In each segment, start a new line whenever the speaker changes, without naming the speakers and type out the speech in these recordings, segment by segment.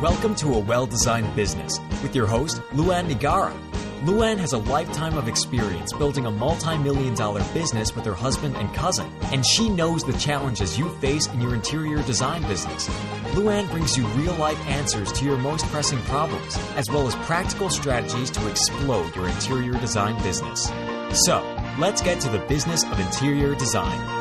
Welcome to A Well-Designed Business with your host, Luann Nigara. Luann has a lifetime of experience building a multi-million-dollar business with her husband and cousin, and she knows the challenges you face in your interior design business. Luann brings you real-life answers to your most pressing problems, as well as practical strategies to explode your interior design business. So, let's get to the business of interior design.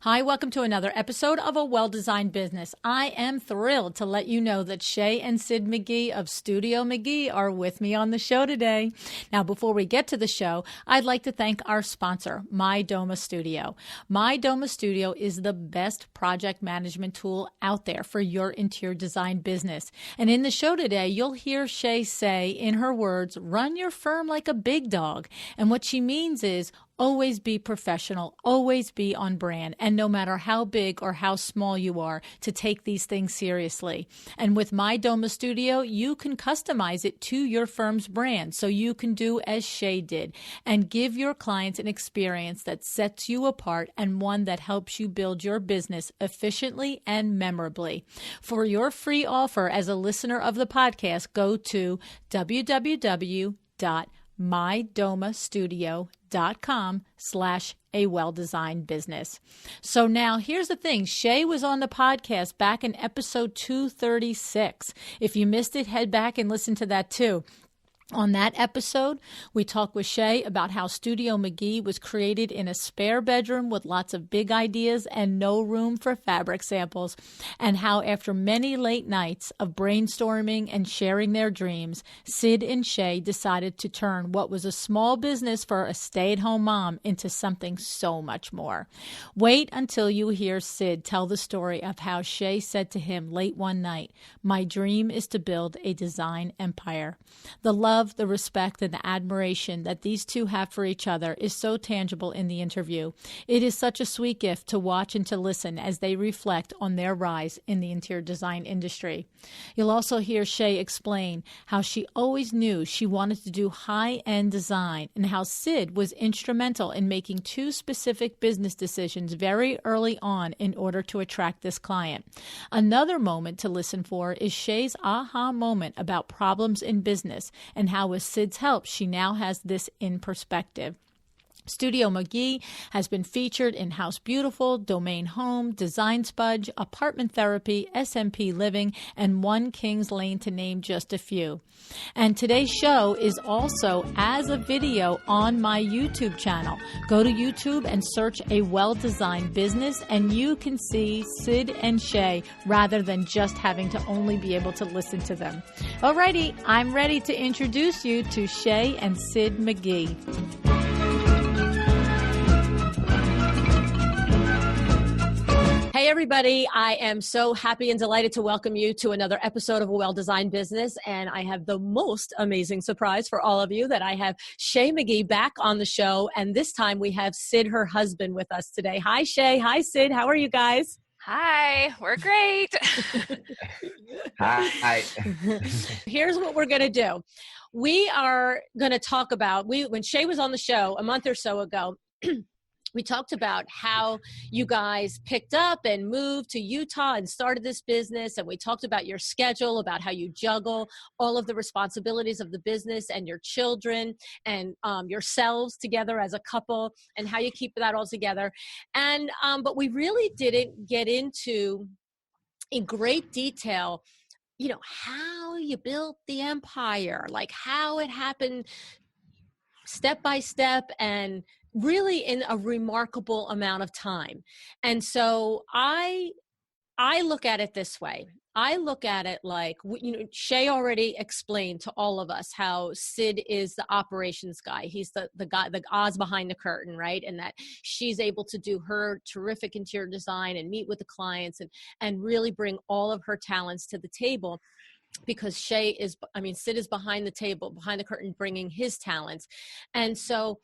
Hi, welcome to another episode of A Well-Designed Business. I am thrilled to let you know that Shea and Syd McGee of Studio McGee are with me on the show today. Now, before we get to the show, I'd like to thank our sponsor, My Doma Studio. My Doma Studio is the best project management tool out there for your interior design business. And in the show today, you'll hear Shea say, in her words, run your firm like a big dog. And what she means is, always be professional, always be on brand, and no matter how big or how small you are, to take these things seriously. And with My Doma Studio, you can customize it to your firm's brand, so you can do as Shea did and give your clients an experience that sets you apart and one that helps you build your business efficiently and memorably. For your free offer as a listener of the podcast, go to www.mydomastudio.com/a-well-designed-business. So now here's the thing. Shea was on the podcast back in episode 236. If you missed it, head back and listen to that too. On that episode, we talked with Shea about how Studio McGee was created in a spare bedroom with lots of big ideas and no room for fabric samples, and how after many late nights of brainstorming and sharing their dreams, Syd and Shea decided to turn what was a small business for a stay-at-home mom into something so much more. Wait until you hear Syd tell the story of how Shea said to him late one night, "My dream is to build a design empire." The love, the respect, and the admiration that these two have for each other is so tangible in the interview. It is such a sweet gift to watch and to listen as they reflect on their rise in the interior design industry. You'll also hear Shea explain how she always knew she wanted to do high-end design and how Syd was instrumental in making two specific business decisions very early on in order to attract this client. Another moment to listen for is Shea's aha moment about problems in business and how with Syd's help, she now has this in perspective. Studio McGee has been featured in House Beautiful, Domain Home, Design Spudge, Apartment Therapy, SMP Living, and One Kings Lane, to name just a few. And today's show is also as a video on my YouTube channel. Go to YouTube and search A Well-Designed Business, and you can see Syd and Shea rather than just having to only be able to listen to them. Alrighty, I'm ready to introduce you to Shea and Syd McGee. Hey, everybody. I am so happy and delighted to welcome you to another episode of A Well-Designed Business. And I have the most amazing surprise for all of you that I have Shea McGee back on the show. And this time we have Syd, her husband, with us today. Hi, Shea. Hi, Syd. How are you guys?
Hi, we're great.
Hi.
Here's what we're going to do. We are going to talk about, when Shea was on the show a month or so ago, we talked about how you guys picked up and moved to Utah and started this business. And we talked about your schedule, about how you juggle all of the responsibilities of the business and your children and yourselves together as a couple and how you keep that all together. And but we really didn't get into in great detail, you know, how you built the empire, like how it happened step by step and really in a remarkable amount of time. And so I look at it this way. I look at it like, you know, Shea already explained to all of us how Syd is the operations guy. He's the guy, the Oz behind the curtain, right? And that she's able to do her terrific interior design and meet with the clients and really bring all of her talents to the table. Because Syd is behind the table, behind the curtain, bringing his talents. And so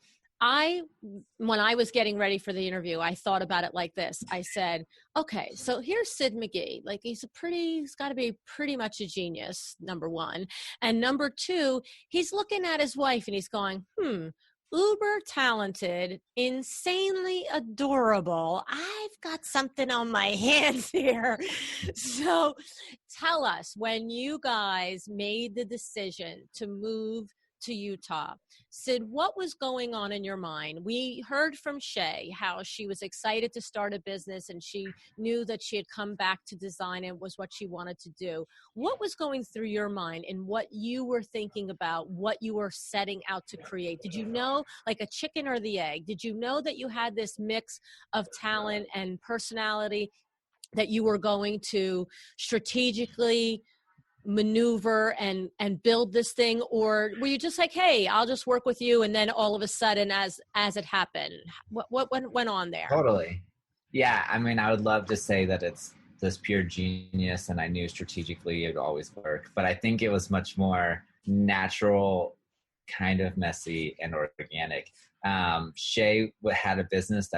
when I was getting ready for the interview, I thought about it like this. I said, okay, so here's Syd McGee. Like he's got to be pretty much a genius, number one. And number two, he's looking at his wife and he's going,
uber talented, insanely adorable. I've got something on my hands here. So tell us, when you guys made the decision to move to Utah, Syd, what was going on in your mind? We heard from Shea how she was excited to start a business and she knew that she had come back to design and was what she wanted to do. What was going through your mind and what you were thinking about, what you were setting out to create? Did you know, like a chicken or the egg, did you know that you had this mix of talent and personality that you were going to strategically maneuver and build this thing? Or were you just like, hey, I'll just work with you, and then all of a sudden as it happened, what went on there?
Totally. Yeah, I mean, I would love to say that it's this pure genius and I knew strategically it would always work, but I think it was much more natural, kind of messy and organic. Shea had a business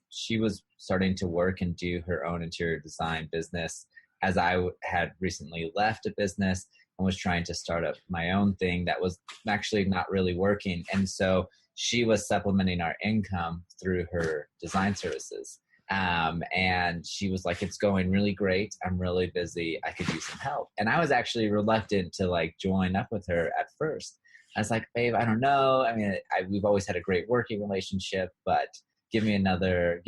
she was starting to work and do her own interior design business, as I had recently left a business and was trying to start up my own thing that was actually not really working. And so she was supplementing our income through her design services. And she was like, it's going really great. I'm really busy. I could use some help. And I was actually reluctant to like join up with her at first. I was like, babe, I don't know. I mean, we've always had a great working relationship, but give me another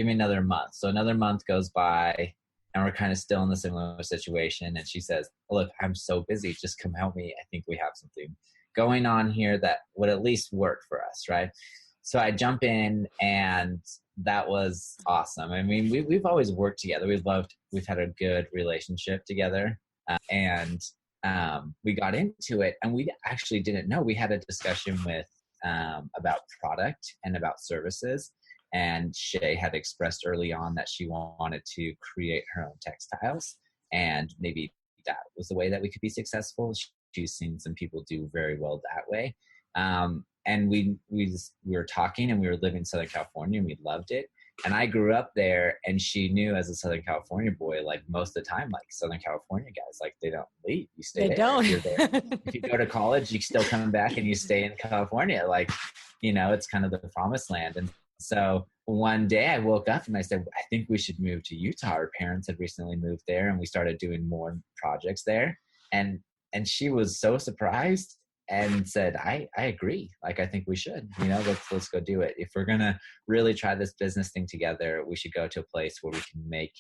month. So another month goes by, and we're kind of still in the similar situation. And she says, look, I'm so busy. Just come help me. I think we have something going on here that would at least work for us, right? So I jump in, and that was awesome. I mean, we've always worked together. We've had a good relationship together. And we got into it, and we actually didn't know. We had a discussion about product and about services. And Shea had expressed early on that she wanted to create her own textiles, and maybe that was the way that we could be successful. She's seen some people do very well that way. And we were talking, and we were living in Southern California, and we loved it. And I grew up there, and she knew as a Southern California boy, like most of the time, like Southern California guys, like they don't leave. You stay there.
Don't.
You're there. If you go to college, you still come back and you stay in California. Like, it's kind of the promised land. And so one day I woke up and I said, I think we should move to Utah. Our parents had recently moved there, and we started doing more projects there. And she was so surprised and said, I agree. Like, I think we should, let's go do it. If we're going to really try this business thing together, we should go to a place where we can make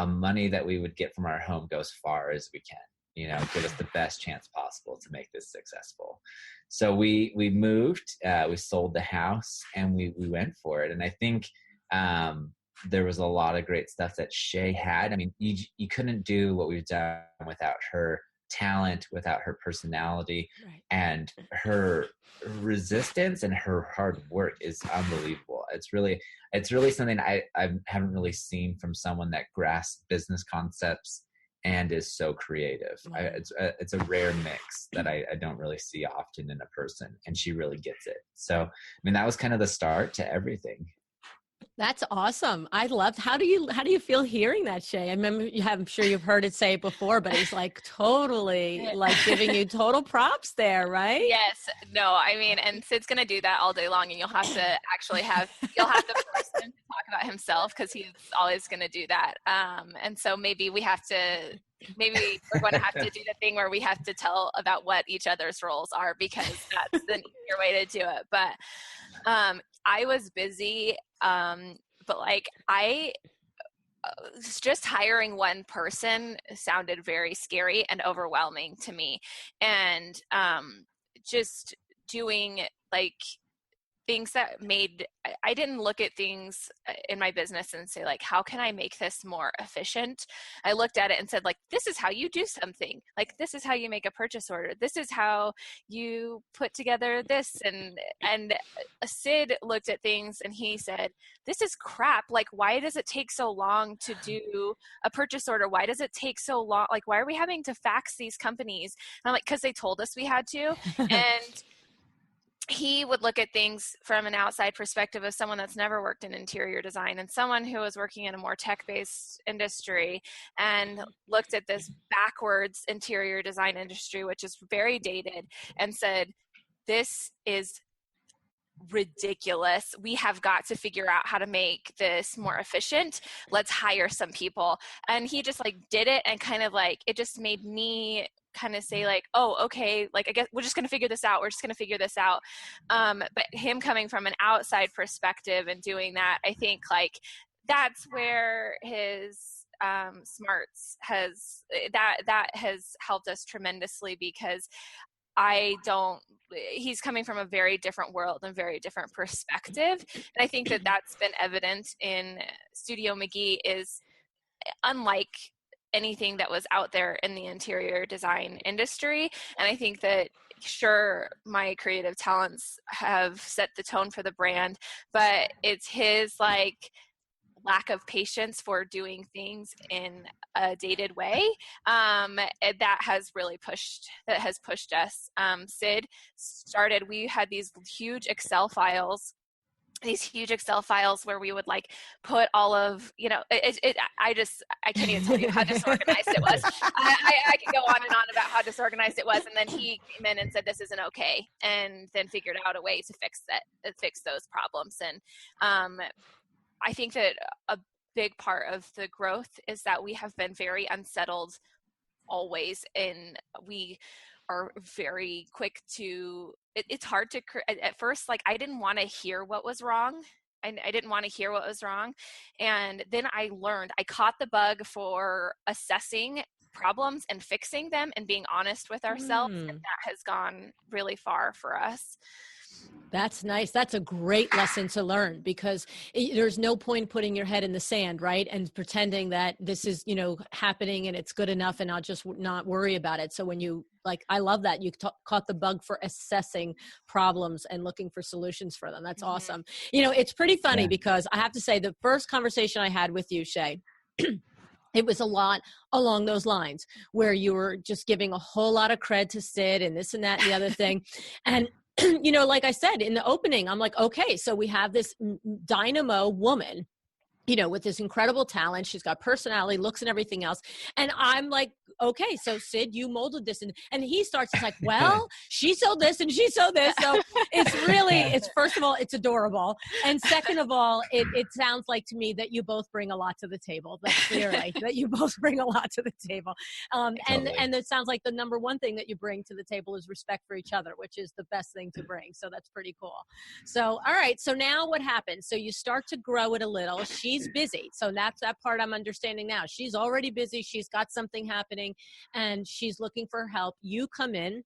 money that we would get from our home go as far as we can, give us the best chance possible to make this successful. So we moved, we sold the house, and we went for it. And I think there was a lot of great stuff that Shea had. I mean, you couldn't do what we've done without her talent, without her personality, right. And her resistance and her hard work is unbelievable. It's really something I haven't really seen from someone that grasps business concepts and is so creative. It's a rare mix that I don't really see often in a person, and she really gets it. So, I mean, that was kind of the start to everything.
That's awesome. I loved. How do you feel hearing that, Shea? I remember I'm sure you've heard it say before, but it's like totally like giving you total props there, right?
Yes. No, I mean, and Syd's going to do that all day long, and you'll have to actually you'll have to force him to talk about himself, because he's always going to do that. And so maybe we're going to have to do the thing where we have to tell about what each other's roles are, because that's the easier way to do it. But I was busy, but like just hiring one person sounded very scary and overwhelming to me. And just doing like things that I didn't look at things in my business and say like, how can I make this more efficient? I looked at it and said like, this is how you do something. Like, this is how you make a purchase order. This is how you put together this. And Syd looked at things and he said, this is crap. Like, why does it take so long to do a purchase order? Why does it take so long? Like, why are we having to fax these companies? And I'm like, because they told us we had to. And he would look at things from an outside perspective of someone that's never worked in interior design and someone who was working in a more tech-based industry, and looked at this backwards interior design industry, which is very dated, and said, this is ridiculous. We have got to figure out how to make this more efficient. Let's hire some people. And he just like did it, and kind of like, it just made me kind of say like, oh, okay, like I guess we're just going to figure this out. We're just going to figure this out. But him coming from an outside perspective and doing that, I think like that's where his smarts has that has helped us tremendously, because he's coming from a very different world and very different perspective. And I think that that's been evident in Studio McGee, is unlike anything that was out there in the interior design industry. And I think that sure, my creative talents have set the tone for the brand, but it's his like lack of patience for doing things in a dated way that has pushed us. Syd started, we had these huge Excel files where we would like put all of, I can't even tell you how disorganized it was. I could go on and on about how disorganized it was. And then he came in and said, this isn't okay. And then figured out a way to fix those problems. And I think that a big part of the growth is that we have been very unsettled always, and we are very quick to, it's hard to, at first, like I didn't want to hear what was wrong. I didn't want to hear what was wrong. And then I caught the bug for assessing problems and fixing them and being honest with ourselves. And that has gone really far for us.
That's nice. That's a great lesson to learn, because there's no point putting your head in the sand, right? And pretending that this is, happening and it's good enough and I'll just not worry about it. So when you I love that you caught the bug for assessing problems and looking for solutions for them. That's awesome. It's pretty funny because I have to say the first conversation I had with you, Shea, it was a lot along those lines where you were just giving a whole lot of cred to Syd and this and that and the other thing. And like I said in the opening, I'm like, okay, so we have this dynamo woman, with this incredible talent. She's got personality, looks, and everything else. And I'm like, okay, so Syd, you molded this. And he starts, it's like, well, she sewed this and she sewed this. So it's first of all, it's adorable. And second of all, it sounds like to me that you both bring a lot to the table. That's clearly that you both bring a lot to the table. Totally. And it sounds like the number one thing that you bring to the table is respect for each other, which is the best thing to bring. So that's pretty cool. So, all right. So now what happens? So you start to grow it a little. She's busy. So that's that part I'm understanding now. She's already busy. She's got something happening and she's looking for help. You come in,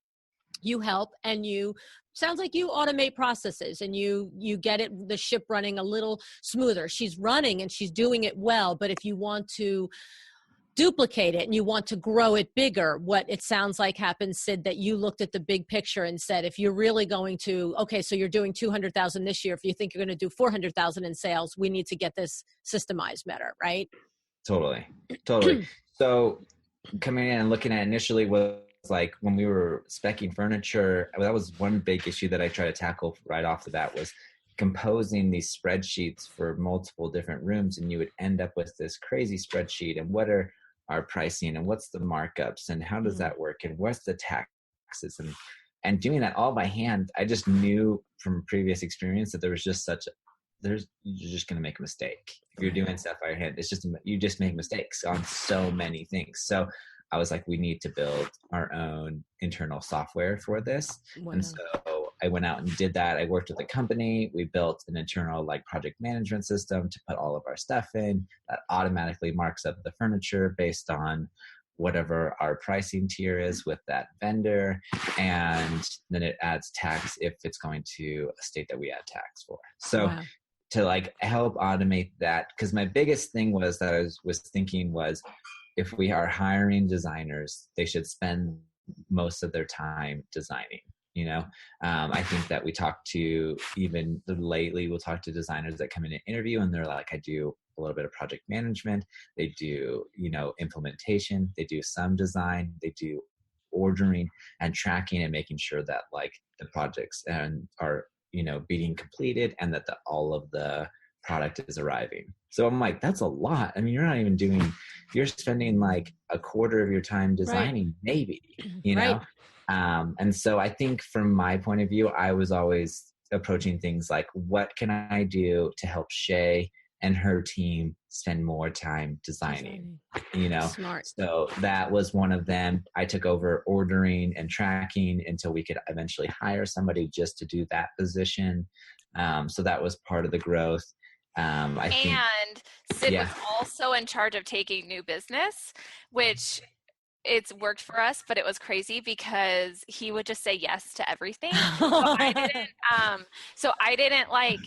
you help, and sounds like you automate processes and you get the ship running a little smoother. She's running and she's doing it well. But if you want to duplicate it and you want to grow it bigger, what it sounds like happened, Syd, that you looked at the big picture and said, if you're really going to, okay, so you're doing 200,000 this year. If you think you're going to do 400,000 in sales, we need to get this systemized better, right?
Totally. So coming in and looking at initially was like when we were speccing furniture, that was one big issue that I tried to tackle right off the bat, was composing these spreadsheets for multiple different rooms. And you would end up with this crazy spreadsheet, and what are our pricing and what's the markups and how does that work and what's the taxes, and doing that all by hand. I just knew from previous experience that there was just you're just going to make a mistake. If you're doing stuff by your hand, you just make mistakes on so many things. So I was like, we need to build our own internal software for this. Wow. And so I went out and did that. I worked with a company. We built an internal project management system to put all of our stuff in that automatically marks up the furniture based on whatever our pricing tier is with that vendor. And then it adds tax if it's going to a state that we add tax for. So wow. To help automate that, because my biggest thing was that I was thinking was, if we are hiring designers, they should spend most of their time designing. I think that we talk to, even lately, we'll talk to designers that come in and interview and they're like, I do a little bit of project management. They do, implementation. They do some design. They do ordering and tracking and making sure that the projects are, being completed and that all of the product is arriving. So I'm like, that's a lot. I mean, you're spending a quarter of your time designing, right. Maybe, Right. And so I think from my point of view, I was always approaching things like, what can I do to help Shea and her team spend more time designing, you know?
Smart.
So that was one of them. I took over ordering and tracking until we could eventually hire somebody just to do that position. So that was part of the growth. I think,
And Syd
yeah.
was also in charge of taking new business, which it's worked for us, but it was crazy because he would just say yes to everything. So I didn't like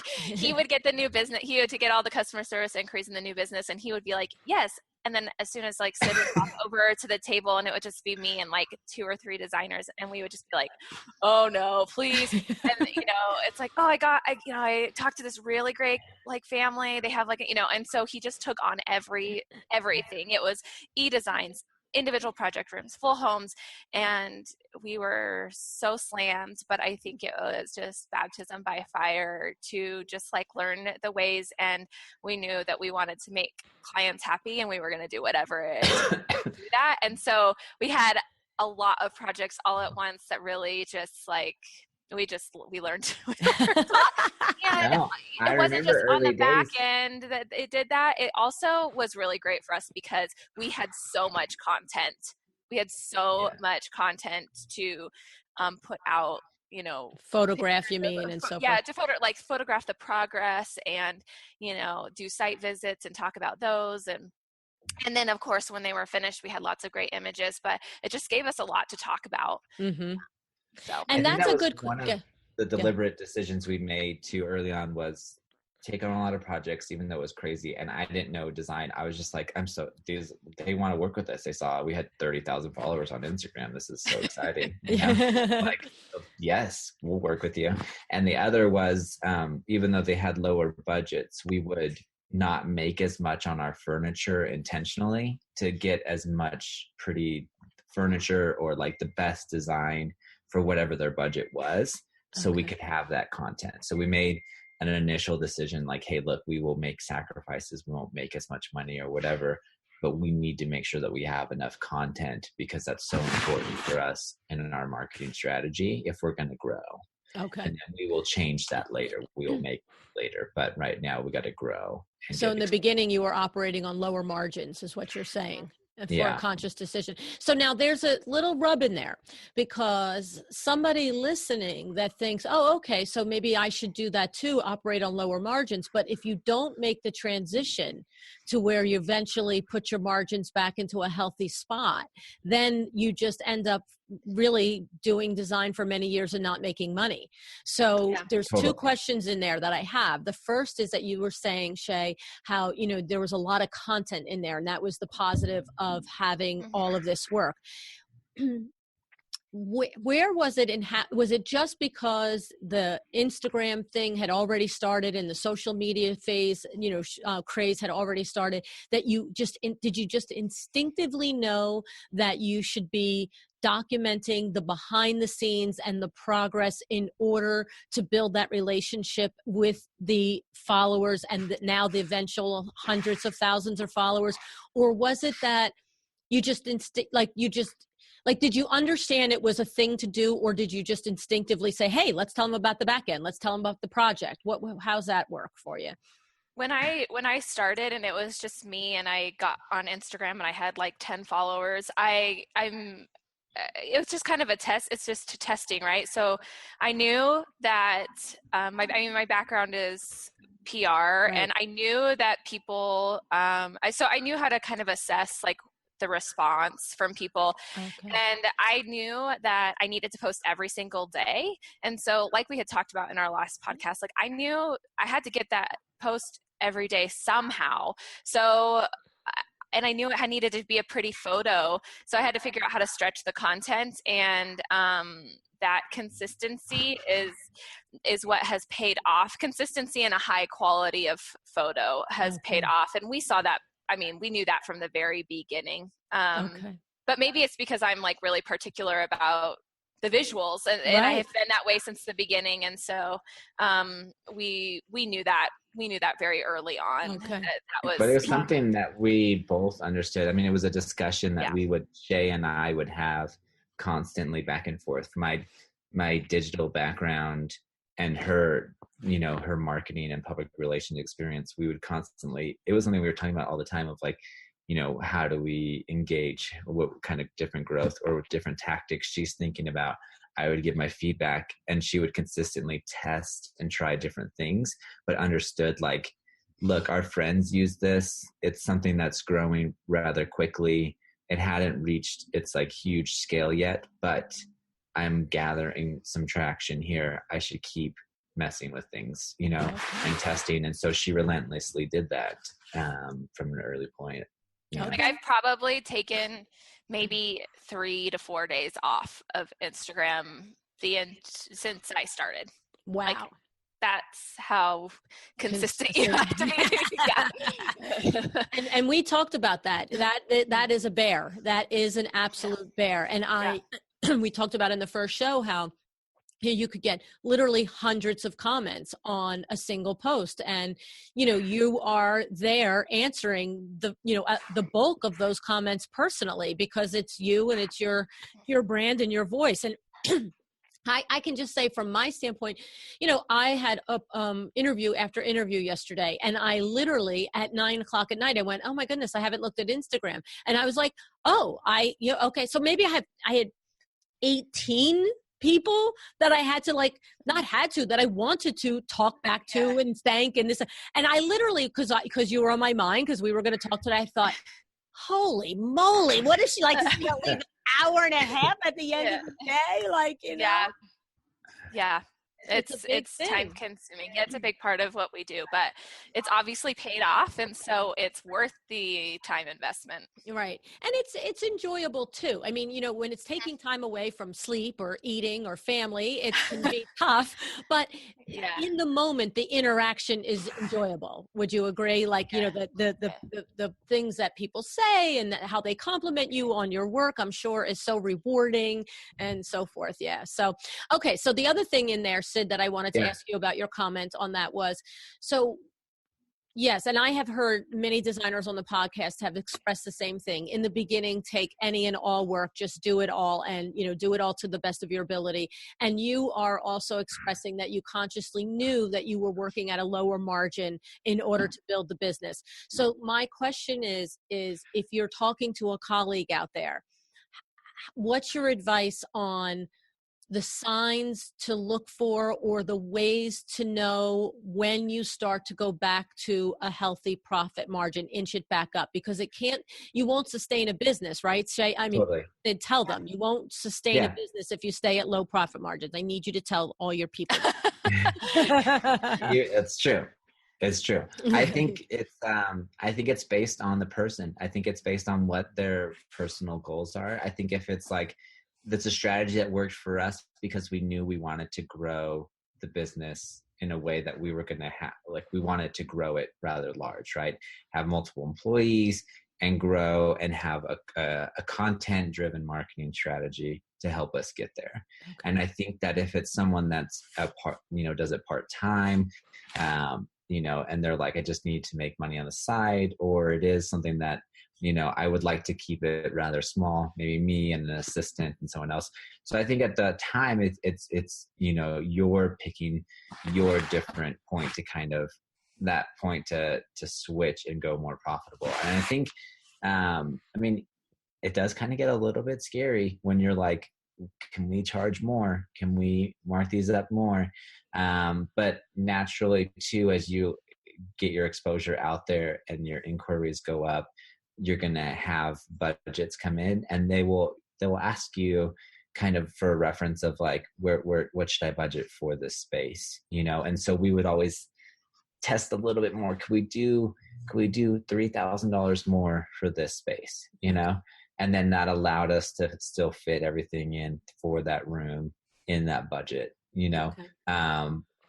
he would get the new business. He had to get all the customer service inquiries in the new business, and he would be like, yes. And then as soon as like Syd would walk over to the table, and it would just be me and like 2 or 3 designers, and we would just be like, oh no, please. And it's like, oh, I talked to this really great like family. They have like, and so he just took on everything. It was e-designs, individual project rooms, full homes, and we were so slammed, but I think it was just baptism by fire to just like learn the ways, and we knew that we wanted to make clients happy, and we were going to do whatever it is to do that. And so we had a lot of projects all at once that really just like we learned and
No, I
it wasn't
remember
just on the
early
back
days.
end that it did that. It also was really great for us because we had so much content. We had so much content to put out,
Photograph, you mean, and so
yeah,
forth.
to photograph the progress and, do site visits and talk about those. And then of course, when they were finished, we had lots of great images, but it just gave us a lot to talk about.
Mm-hmm.
So,
and that's a good
one of the deliberate decisions we made too early on was take on a lot of projects, even though it was crazy. And I didn't know design. I was just like, they want to work with us. They saw we had 30,000 followers on Instagram. This is so exciting. Like, yes, we'll work with you. And the other was, even though they had lower budgets, we would not make as much on our furniture intentionally to get as much pretty furniture or like the best design for whatever their budget was, so we could have that content. So we made an initial decision like, hey, look, we will make sacrifices. We won't make as much money or whatever, but we need to make sure that we have enough content because that's so important for us and in our marketing strategy if we're going to grow. Okay. And then we will change that later. We will make later, but right now we got to grow.
So in the beginning, you were operating on lower margins is what you're saying. For a conscious decision. So now there's a little rub in there because somebody listening that thinks, oh, okay, so maybe I should do that too, operate on lower margins. But if you don't make the transition to where you eventually put your margins back into a healthy spot, then you just end up really doing design for many years and not making money. So there's two questions in there that I have. The first is that you were saying, Shea, how, there was a lot of content in there, and that was the positive of having all of this work. Where was it was it just because the Instagram thing had already started and the social media phase, craze had already started, that did you just instinctively know that you should be documenting the behind the scenes and the progress in order to build that relationship with the followers and now the eventual hundreds of thousands of followers? Or was it that you just did you understand it was a thing to do, or did you just instinctively say, hey, let's tell them about the back end, let's tell them about the project? How's that work for you?
When I started and it was just me and I got on Instagram and I had like 10 followers, it was just kind of a test. It's just testing, right? So I knew that my background is PR, right. And I knew that people. So I knew how to kind of assess like the response from people, and I knew that I needed to post every single day. And so, like we had talked about in our last podcast, like I knew I had to get that post every day somehow. So. And I knew it needed to be a pretty photo. So I had to figure out how to stretch the content. And that consistency is what has paid off. Consistency and a high quality of photo has paid off. And we saw that. I mean, we knew that from the very beginning. But maybe it's because I'm like really particular about the visuals. And I have been that way since the beginning. And so we knew that. We knew that very early on.
But it was something that we both understood. I mean, it was a discussion that Shea and I would have constantly back and forth. my digital background and her, her marketing and public relations experience, we would constantly, it was something we were talking about all the time of like, how do we engage, what kind of different growth or different tactics she's thinking about. I would give my feedback, and she would consistently test and try different things, but understood like, look, our friends use this. It's something that's growing rather quickly. It hadn't reached its like huge scale yet, but I'm gathering some traction here. I should keep messing with things, and testing. And so she relentlessly did that from an early point.
Like I've probably taken maybe 3 to 4 days off of Instagram since I started.
Wow.
Like, that's how consistent you have to be. Yeah.
And we talked about that. That is a bear. That is an absolute bear. And we talked about in the first show how you could get literally hundreds of comments on a single post, and you are there answering the bulk of those comments personally, because it's you and it's your brand and your voice. And I can just say from my standpoint, I had interview after interview yesterday, and I literally at 9:00 at night, I went, oh my goodness, I haven't looked at Instagram. And I was like, okay. So maybe I had 18 people that I had to that I wanted to talk back to and thank and this. And I literally, because you were on my mind, because we were going to talk today, I thought, holy moly, what is she like? Leave an hour and a half at the end of the day?
Yeah. It's time consuming. It's a big part of what we do, but it's obviously paid off. And so it's worth the time investment.
Right. And it's enjoyable too. I mean, when it's taking time away from sleep or eating or family, it can be tough, but in the moment, the interaction is enjoyable. Would you agree? Like, the things that people say and how they compliment you on your work, I'm sure is so rewarding and so forth. Yeah. So, okay. So the other thing in there, Syd, that I wanted to ask you about your comment on that was, so yes, and I have heard many designers on the podcast have expressed the same thing. In the beginning, take any and all work, just do it all, and do it all to the best of your ability. And you are also expressing that you consciously knew that you were working at a lower margin in order to build the business. So my question is if you're talking to a colleague out there, what's your advice on the signs to look for, or the ways to know when you start to go back to a healthy profit margin, inch it back up? Because you won't sustain a business, right, Shea? I mean,
totally.
They tell them you won't sustain a business if you stay at low profit margins. I need you to tell all your people.
It's true. It's true. I think it's based on the person. I think it's based on what their personal goals are. I think if it's like, that's a strategy that worked for us because we knew we wanted to grow the business in a way that we were going to have, like we wanted to grow it rather large, right? Have multiple employees and grow and have a content driven marketing strategy to help us get there. Okay. And I think that if it's someone that's does it part-time, and they're like, I just need to make money on the side, or it is something that, I would like to keep it rather small, maybe me and an assistant and someone else. So I think at the time it's you're picking your different point to kind of that point to switch and go more profitable. And I think, it does kind of get a little bit scary when you're like, can we charge more? Can we mark these up more? But naturally too, as you get your exposure out there and your inquiries go up, you're going to have budgets come in, and they will ask you kind of for a reference of like, what should I budget for this space? And so we would always test a little bit more. Could we do $3,000 more for this space? And then that allowed us to still fit everything in for that room in that budget, Okay.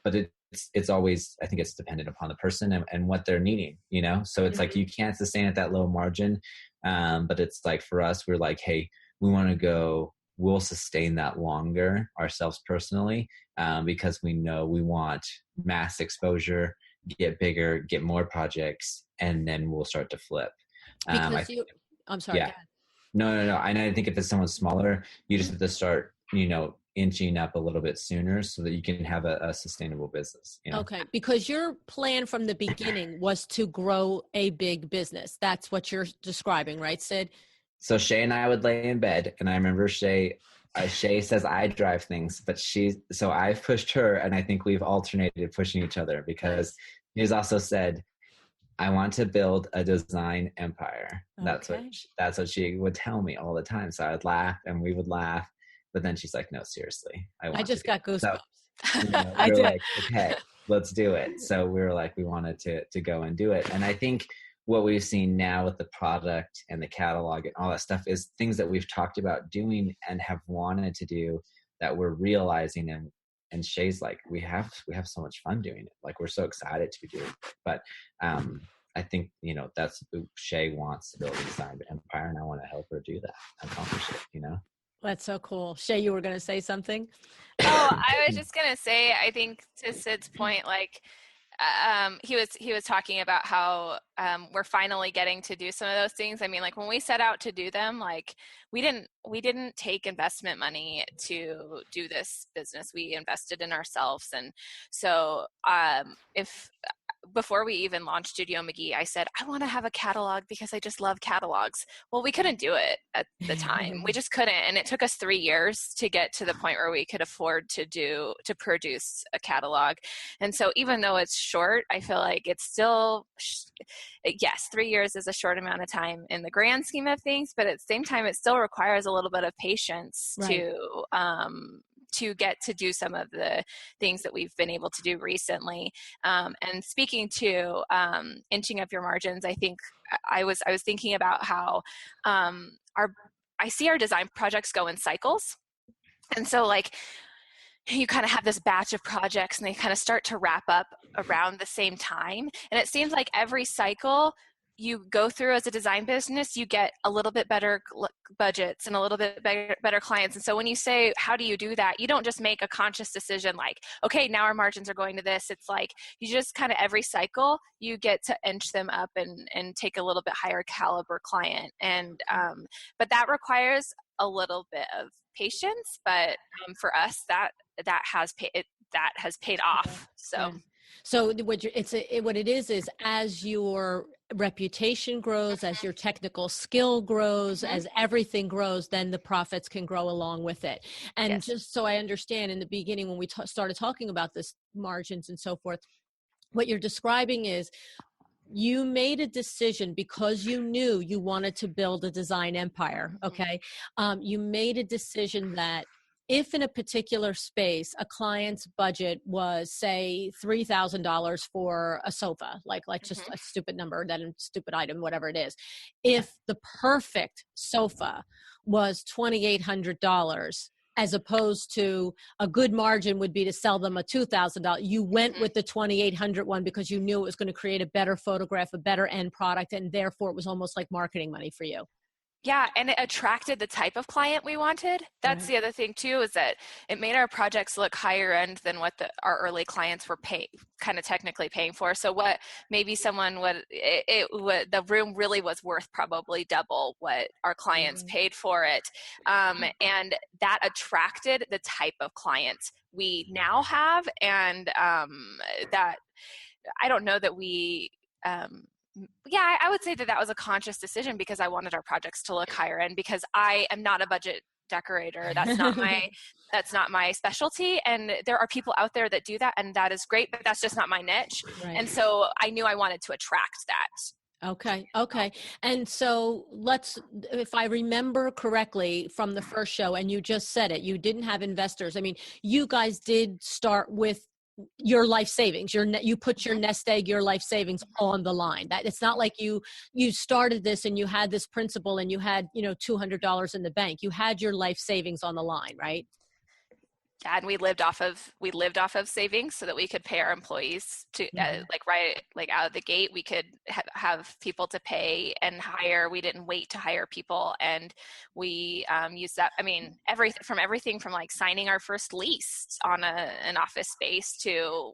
But it's always, I think it's dependent upon the person and what they're needing, so it's like, you can't sustain at that low margin. But it's like, for us, we're like, hey, we'll sustain that longer ourselves personally, because we know we want mass exposure, get bigger, get more projects, and then we'll start to flip.
I'm sorry.
Yeah. No. And I think if it's someone smaller, you just have to start, inching up a little bit sooner so that you can have a sustainable business. You know?
Okay. Because your plan from the beginning was to grow a big business. That's what you're describing, right, Syd?
So Shea and I would lay in bed, and I remember Shea says I drive things, but so I've pushed her, and I think we've alternated pushing each other, because he's also said, I want to build a design empire.
Okay.
That's what she would tell me all the time. So I'd laugh and we would laugh, but then she's like, no, seriously,
I just got goosebumps.
So, we were like, okay, let's do it. So we were like, we wanted to go and do it. And I think what we've seen now with the product and the catalog and all that stuff is things that we've talked about doing and have wanted to do that we're realizing. And Shea's like, we have so much fun doing it. Like, we're so excited to be doing it. But I think, that's Shea wants to build a design empire, and I want to help her do that, accomplish it,
That's so cool. Shea, you were going to say something?
Oh, I was just going to say, I think to Syd's point, like, he was talking about how we're finally getting to do some of those things. I mean, like, when we set out to do them, like, we didn't take investment money to do this business. We invested in ourselves. And so before we even launched Studio McGee, I said, I want to have a catalog because I just love catalogs. Well, we couldn't do it at the time. We just couldn't. And it took us 3 years to get to the point where we could afford to produce a catalog. And so even though it's short, I feel like it's still, yes, 3 years is a short amount of time in the grand scheme of things, but at the same time, it still requires a little bit of patience to get to do some of the things that we've been able to do recently. And speaking to inching up your margins, I think I was thinking about how I see our design projects go in cycles. And so, like, you kind of have this batch of projects and they kind of start to wrap up around the same time. And it seems like every cycle you go through as a design business, you get a little bit better budgets and a little bit better clients. And so when you say, how do you do that? You don't just make a conscious decision like, okay, now our margins are going to this. It's like, you just kind of every cycle, you get to inch them up and take a little bit higher caliber client. And, but that requires a little bit of patience. But for us, that has paid off. So.
So what it is as your reputation grows, as your technical skill grows, as everything grows, then the profits can grow along with it. And just so I understand, in the beginning when we started talking about this margins and so forth, what you're describing is you made a decision because you knew you wanted to build a design empire. Okay. You made a decision that if in a particular space, a client's budget was, say, $3,000 for a sofa, like just a stupid number, that a stupid item, whatever it is. If the perfect sofa was $2,800, as opposed to a good margin would be to sell them a $2,000, you went with the $2,800 one because you knew it was going to create a better photograph, a better end product, and therefore it was almost like marketing money for you.
Yeah, and it attracted the type of client we wanted. That's the other thing too, is that it made our projects look higher end than what our early clients were kind of technically paying for. So what maybe someone the room really was worth probably double what our clients paid for it. And that attracted the type of clients we now have. And that, I don't know that we, I would say that was a conscious decision because I wanted our projects to look higher end, because I am not a budget decorator. That's not my specialty. And there are people out there that do that, and that is great, but that's just not my niche. Right. And so I knew I wanted to attract that.
Okay. And so if I remember correctly from the first show, and you just said it, you didn't have investors. I mean, you guys did start with your life savings. You put your nest egg, your life savings on the line. That it's not like you started this and you had this principle and you had, $200 in the bank. You had your life savings on the line, right?
Yeah, and we lived off of savings so that we could pay our employees to right out of the gate. We could have people to pay and hire. We didn't wait to hire people, and we used that. I mean, everything from like signing our first lease on an office space to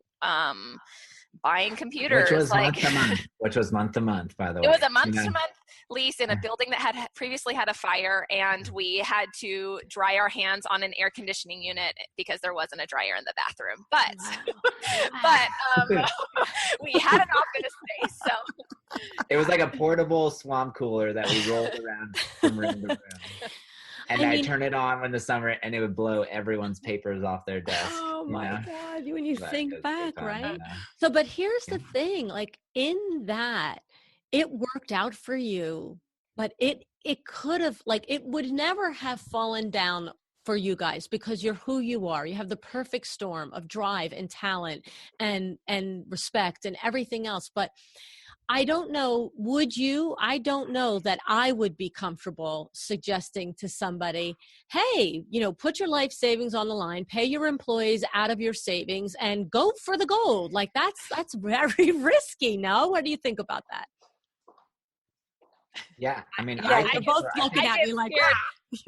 buying computers.
Which was month to month, by the way.
It was a month to month lease in a building that had previously had a fire, and we had to dry our hands on an air conditioning unit because there wasn't a dryer in the bathroom. But we had an office space, so
it was like a portable swamp cooler that we rolled around from room to room. And I turn it on in the summer, and it would blow everyone's papers off their desk.
Oh my God! When you think back,
fun,
right? So, but here's the thing: like in that, it worked out for you, but it could have, like, it would never have fallen down for you guys because you're who you are. You have the perfect storm of drive and talent and respect and everything else. But I don't know, I don't know that I would be comfortable suggesting to somebody, hey, put your life savings on the line, pay your employees out of your savings and go for the gold. Like that's very risky. No? What do you think about that?
Yeah. I mean,
you're both looking at me like,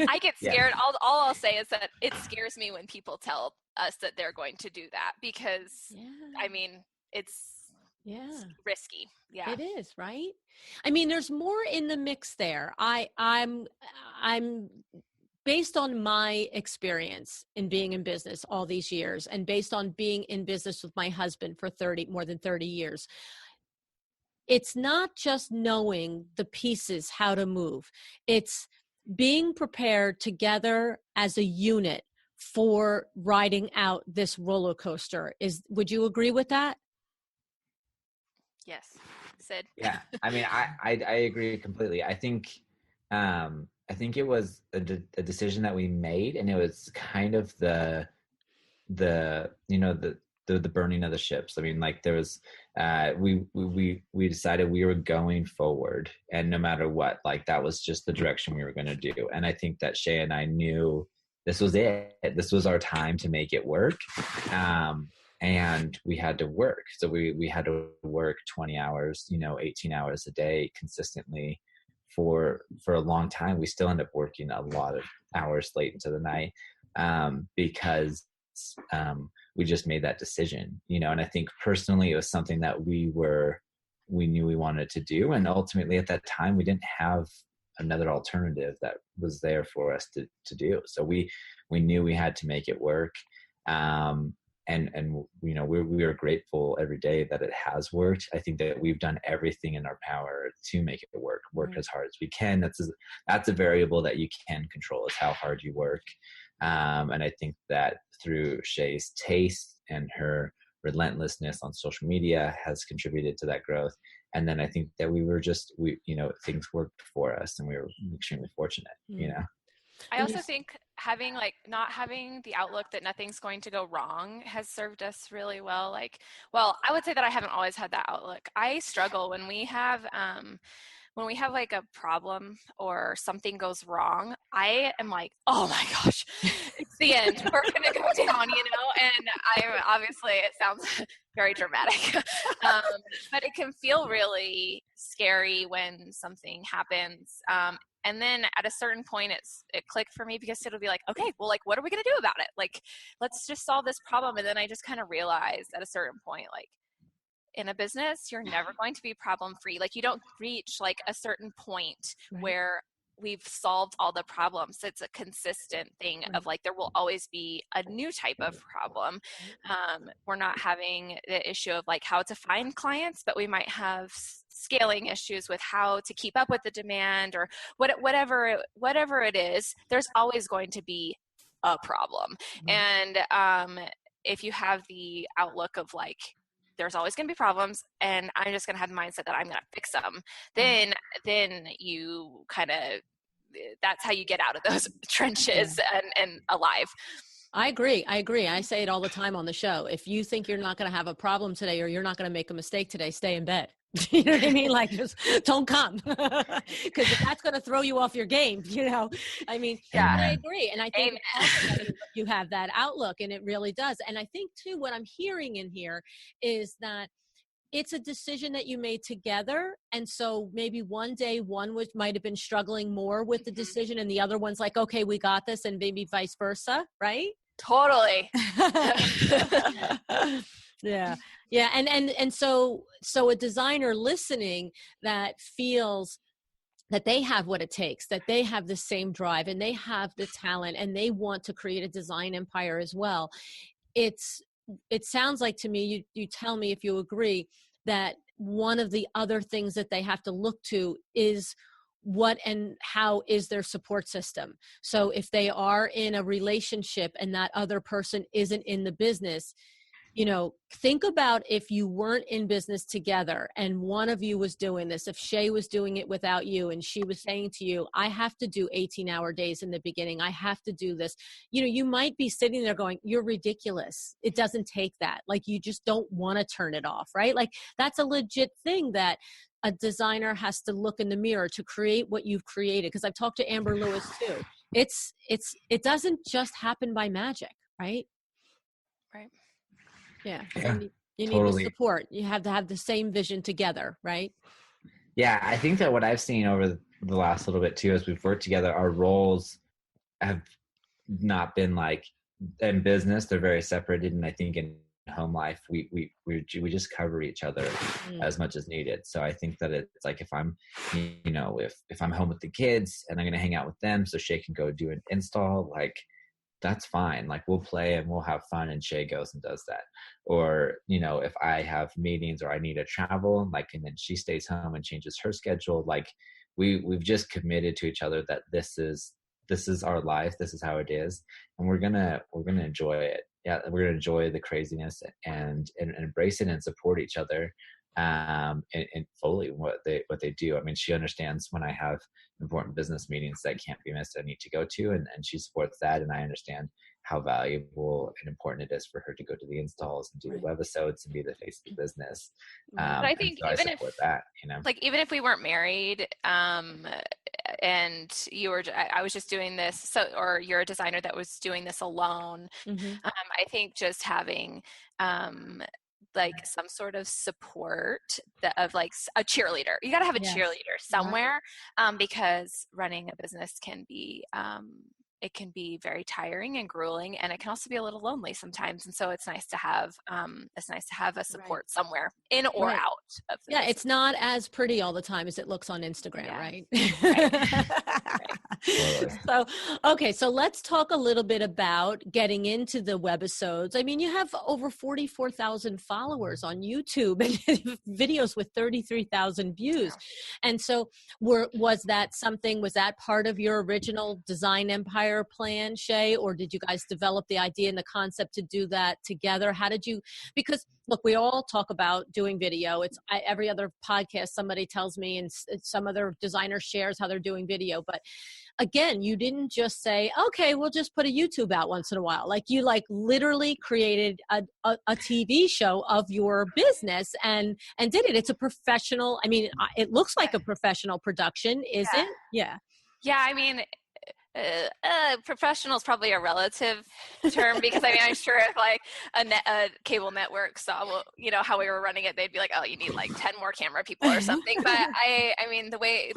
I get scared. Yeah. All I'll say is that it scares me when people tell us that they're going to do that because I mean, it's risky. Yeah,
it is, right? I mean, there's more in the mix there. I'm based on my experience in being in business all these years, and based on being in business with my husband for more than 30 years. It's not just knowing the pieces, how to move. It's being prepared together as a unit for riding out this roller coaster. Would you agree with that?
Yes, Syd.
Yeah, I mean, I agree completely. I think it was a decision that we made, and it was kind of the burning of the ships. I mean, like there was, we decided we were going forward, and no matter what, like that was just the direction we were going to do. And I think that Shea and I knew this was it. This was our time to make it work. And we had to work. So we had to work 20 hours, 18 hours a day consistently for a long time. We still end up working a lot of hours late into the night because we just made that decision, and I think personally it was something that we knew we wanted to do. And ultimately at that time, we didn't have another alternative that was there for us to do. So we knew we had to make it work. And we are grateful every day that it has worked. I think that we've done everything in our power to make it work as hard as we can. That's a variable that you can control, is how hard you work. And I think that through Shea's taste and her relentlessness on social media has contributed to that growth. And then I think that things worked for us, and we were extremely fortunate,
I also think not having the outlook that nothing's going to go wrong has served us really well. I would say that I haven't always had that outlook. I struggle when we have like a problem or something goes wrong. I am like, oh my gosh, it's the end. We're going to go down, and obviously it sounds very dramatic, but it can feel really scary when something happens. And then at a certain point, it clicked for me because it'll be like, okay, well, like, what are we going to do about it? Like, let's just solve this problem. And then I just kind of realized at a certain point, like, in a business, you're never going to be problem free. Like, you don't reach like a certain point where we've solved all the problems. It's a consistent thing of like, there will always be a new type of problem. We're not having the issue of like how to find clients, but we might have scaling issues with how to keep up with the demand or whatever it is. There's always going to be a problem. And if you have the outlook of like, there's always going to be problems and I'm just going to have the mindset that I'm going to fix them, then you kind of, that's how you get out of those trenches and alive.
I agree. I say it all the time on the show. If you think you're not going to have a problem today or you're not going to make a mistake today, stay in bed. You know what I mean? Like, just don't come, because that's going to throw you off your game. I mean, yeah, I agree. And I think you have that outlook, and it really does. And I think too, what I'm hearing in here is that it's a decision that you made together. And so maybe one day one might have been struggling more with the decision and the other one's like, okay, we got this, and maybe vice versa. Right?
Totally.
Yeah. Yeah. And so a designer listening that feels that they have what it takes, that they have the same drive and they have the talent and they want to create a design empire as well. It sounds like to me, you tell me if you agree, that one of the other things that they have to look to is what and how is their support system. So if they are in a relationship and that other person isn't in the business, you know, think about if you weren't in business together and one of you was doing this, if Shea was doing it without you and she was saying to you, I have to do 18-hour days in the beginning, I have to do this, you know, you might be sitting there going, you're ridiculous. It doesn't take that. Like, you just don't want to turn it off, right? Like, that's a legit thing that a designer has to look in the mirror to create what you've created. Because I've talked to Amber Lewis too. It doesn't just happen by magic, right?
Right.
Yeah.
Yeah,
You need
totally.
the support. You have to have the same vision together, right?
Yeah, I think that what I've seen over the last little bit too, as we've worked together, our roles have not been like, in business they're very separated, and I think in home life we just cover each other as much as needed. So I think that it's like, if I'm, you know, if I'm home with the kids and I'm going to hang out with them so Shay can go do an install, like, that's fine. Like, we'll play and we'll have fun, and Shay goes and does that. Or, you know, if I have meetings or I need to travel, like, and then she stays home and changes her schedule, like, we've just committed to each other that this is our life, this is how it is, and we're gonna enjoy it. Yeah, we're gonna enjoy the craziness and embrace it and support each other and fully what they do. I mean, she understands when I have important business meetings that can't be missed, I need to go to, and she supports that, and I understand how valuable and important it is for her to go to the installs and do the webisodes and be the face of the business.
But I think
so
even
I support that, you know,
like, even if we weren't married, and I was just doing this, or you're a designer that was doing this alone, I think just having like some sort of support of like a cheerleader. You got to have a cheerleader somewhere, because running a business can be it can be very tiring and grueling, and it can also be a little lonely sometimes. And so it's nice to have a support somewhere in or out of the business.
It's not as pretty all the time as it looks on Instagram, right? So let's talk a little bit about getting into the webisodes. I mean, you have over 44,000 followers on YouTube and videos with 33,000 views. And so was that part of your original design empire plan, Shay, or did you guys develop the idea and the concept to do that together? How did you, because look, we all talk about doing video. Every other podcast, somebody tells me, and some other designer shares how they're doing video. But again, you didn't just say, okay, we'll just put a YouTube out once in a while. Like, you literally created a TV show of your business and did it. It's a professional. I mean, it looks like a professional production, is it? Yeah.
Yeah. I mean, professional is probably a relative term, because I mean, I'm sure if like a cable network saw, you know, how we were running it, they'd be like, oh, you need like 10 more camera people or something. But I mean, we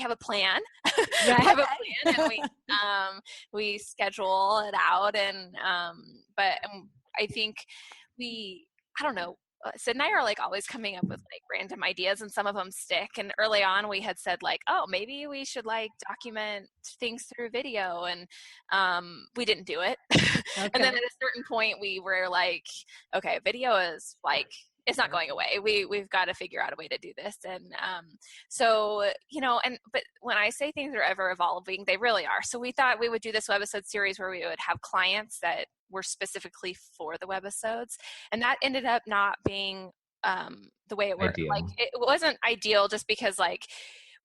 have a plan. We have a plan, and we schedule it out, and but I think I don't know. Syd and I are like always coming up with like random ideas, and some of them stick. And early on we had said like, oh, maybe we should like document things through video, and we didn't do it. And then at a certain point we were like, okay, video is like, it's not going away. We've got to figure out a way to do this. And so, you know, but when I say things are ever evolving, they really are. So we thought we would do this webisode series where we would have clients that were specifically for the webisodes. And that ended up not being the way it worked. Ideal. Like, it wasn't ideal, just because like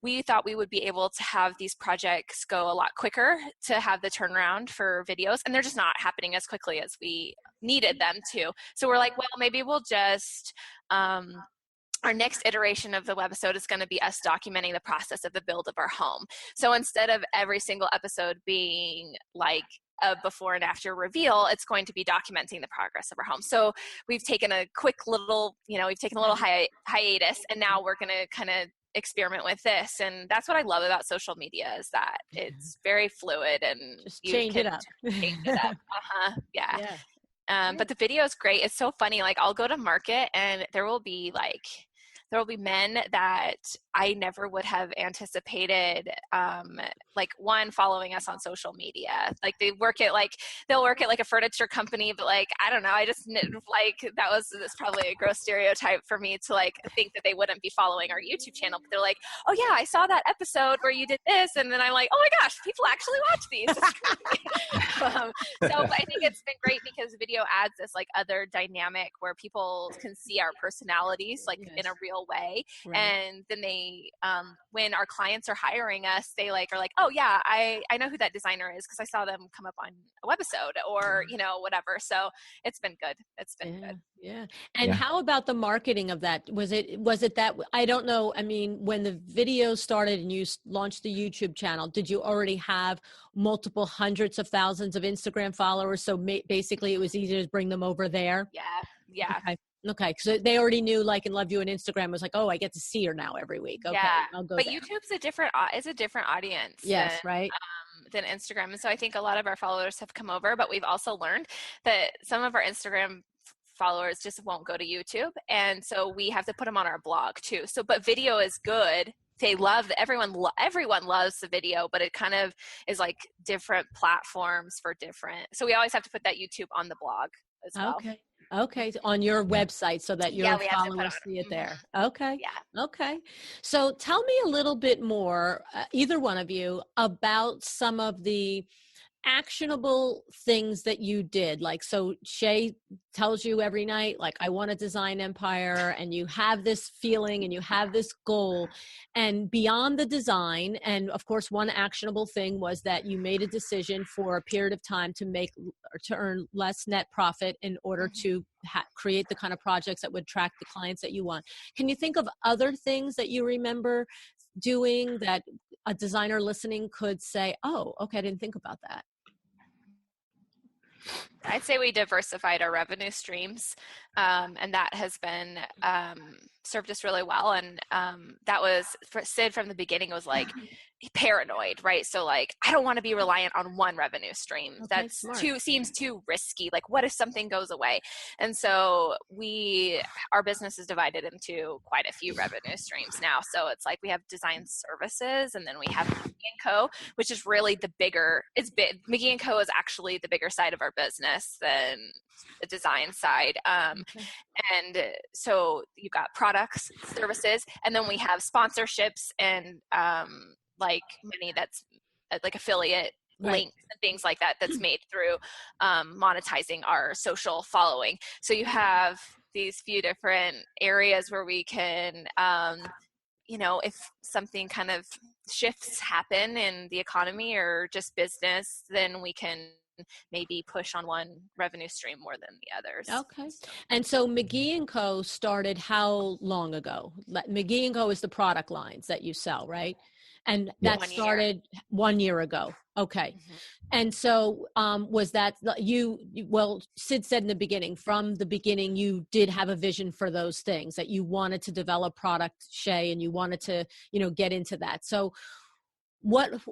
we thought we would be able to have these projects go a lot quicker to have the turnaround for videos, and they're just not happening as quickly as we needed them to. So we're like, well, maybe we'll just, our next iteration of the webisode is going to be us documenting the process of the build of our home. So instead of every single episode being like a before and after reveal, it's going to be documenting the progress of our home. So we've taken a quick little, hiatus, and now we're going to kind of experiment with this. And that's what I love about social media, is that it's very fluid, and
just change it up.
Change it up. Yeah. But the video is great. It's so funny. Like I'll go to market and there will be men that I never would have anticipated, like one following us on social media. Like they'll work at like a furniture company, but like, I don't know. I just like, that's probably a gross stereotype for me to like think that they wouldn't be following our YouTube channel, but they're like, oh yeah, I saw that episode where you did this. And then I'm like, oh my gosh, people actually watch these. So I think it's been great because video adds this like other dynamic where people can see our personalities like in a real way.
Right.
And then they when our clients are hiring us, they like are like, oh yeah, I know who that designer is because I saw them come up on a webisode or whatever. So it's been good. It's been good.
Yeah. And how about the marketing of that? Was it that, I don't know. I mean, when the video started and you launched the YouTube channel, did you already have multiple hundreds of thousands of Instagram followers? So basically it was easier to bring them over there.
Yeah.
Okay. So they already knew, like, and loved you, and Instagram was like, oh, I get to see her now every week. Okay.
Yeah.
I'll go
but
there.
YouTube's a different audience.
Yes. Right.
Than Instagram. And so I think a lot of our followers have come over, but we've also learned that some of our Instagram followers just won't go to YouTube. And so we have to put them on our blog too. So, but video is good. They love everyone loves the video, but it kind of is like different platforms for different. So we always have to put that YouTube on the blog as well.
Okay. On your website so that your followers see it there. Okay.
Yeah.
Okay. So tell me a little bit more, either one of you, about some of the actionable things that you did. Like, so Shea tells you every night, like, I want a design empire, and you have this feeling and you have this goal, and beyond the design. And of course, one actionable thing was that you made a decision for a period of time to earn less net profit in order to create the kind of projects that would attract the clients that you want. Can you think of other things that you remember doing that a designer listening could say, oh, okay, I didn't think about that?
I'd say we diversified our revenue streams, and that has been served us really well. And that was, for Syd from the beginning, was like paranoid, right? So like, I don't want to be reliant on one revenue stream.
Okay,
That's
smart.
seems too risky. Like, what if something goes away? And so our business is divided into quite a few revenue streams now. So it's like we have design services, and then we have McGee & Co., which is really the bigger. It's big. McGee & Co. is actually the bigger side of our business than the design side. And so you've got products, services, and then we have sponsorships and like money that's like affiliate links and things like that, that's made through monetizing our social following. So you have these few different areas where we can, if something kind of shifts happen in the economy or just business, then we can maybe push on one revenue stream more than the others.
Okay. And so McGee & Co. started how long ago? McGee & Co. is the product lines that you sell, right? And that started 1 year ago. Okay. Mm-hmm. And so was that well, Syd said in the beginning, from the beginning, you did have a vision for those things, that you wanted to develop product, Shea, and you wanted to, get into that. So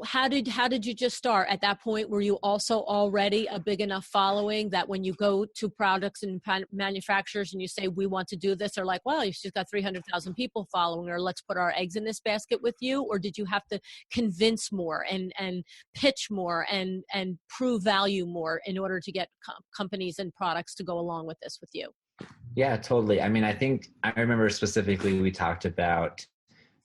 how did you just start at that point? Were you also already a big enough following that when you go to products and manufacturers and you say, we want to do this, they're like, well, she's got 300,000 people following her, let's put our eggs in this basket with you? Or did you have to convince more and pitch more and prove value more in order to get companies and products to go along with this with you?
Yeah, totally. I mean, I remember specifically we talked about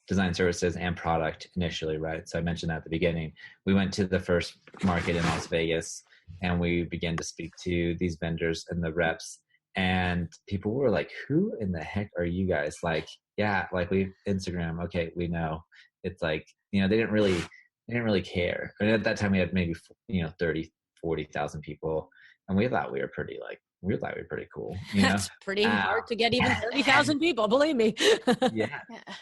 design services and product initially, right? So I mentioned that at the beginning. We went to the first market in Las Vegas and we began to speak to these vendors and the reps, and people were like, who in the heck are you guys? Like, yeah, like Instagram. Okay, we know. It's like, they didn't really care. And at that time we had maybe, 30, 40,000 people, and we thought we were pretty cool.
That's pretty hard to get even 30,000 people, believe me.
Yeah.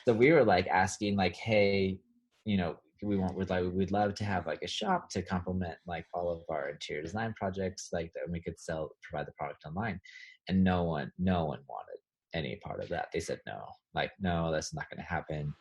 So we were like asking, like, hey, we'd love to have like a shop to complement like all of our interior design projects, like that we could provide the product online. And no one wanted any part of that. They said no, that's not going to happen.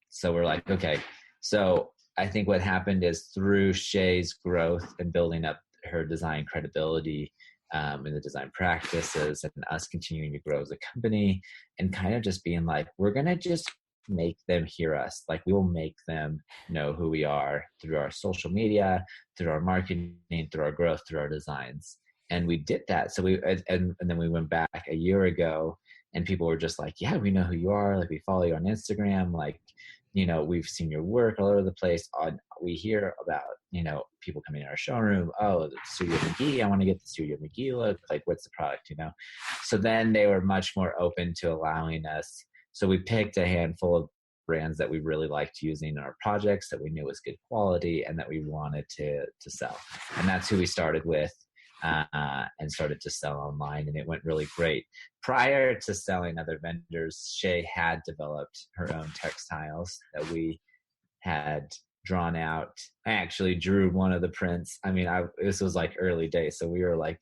So we're like, okay. So I think what happened is, through Shea's growth and building up her design credibility, in the design practices, and us continuing to grow as a company, and kind of just being like, we're going to just make them hear us. Like, we will make them know who we are through our social media, through our marketing, through our growth, through our designs. And we did that. So and then we went back a year ago, and people were just like, yeah, we know who you are. Like, we follow you on Instagram. Like, you know, we've seen your work all over the place. We hear about, you know, people coming in our showroom. Oh, the Studio McGee, I want to get the Studio McGee look. Like, what's the product, you know? So then they were much more open to allowing us. So we picked a handful of brands that we really liked using in our projects, that we knew was good quality and that we wanted to sell. And that's who we started with, and started to sell online, and it went really great. Prior to selling other vendors, Shea had developed her own textiles that we had drawn out. I actually drew one of the prints. I mean, this was like early days, so we were like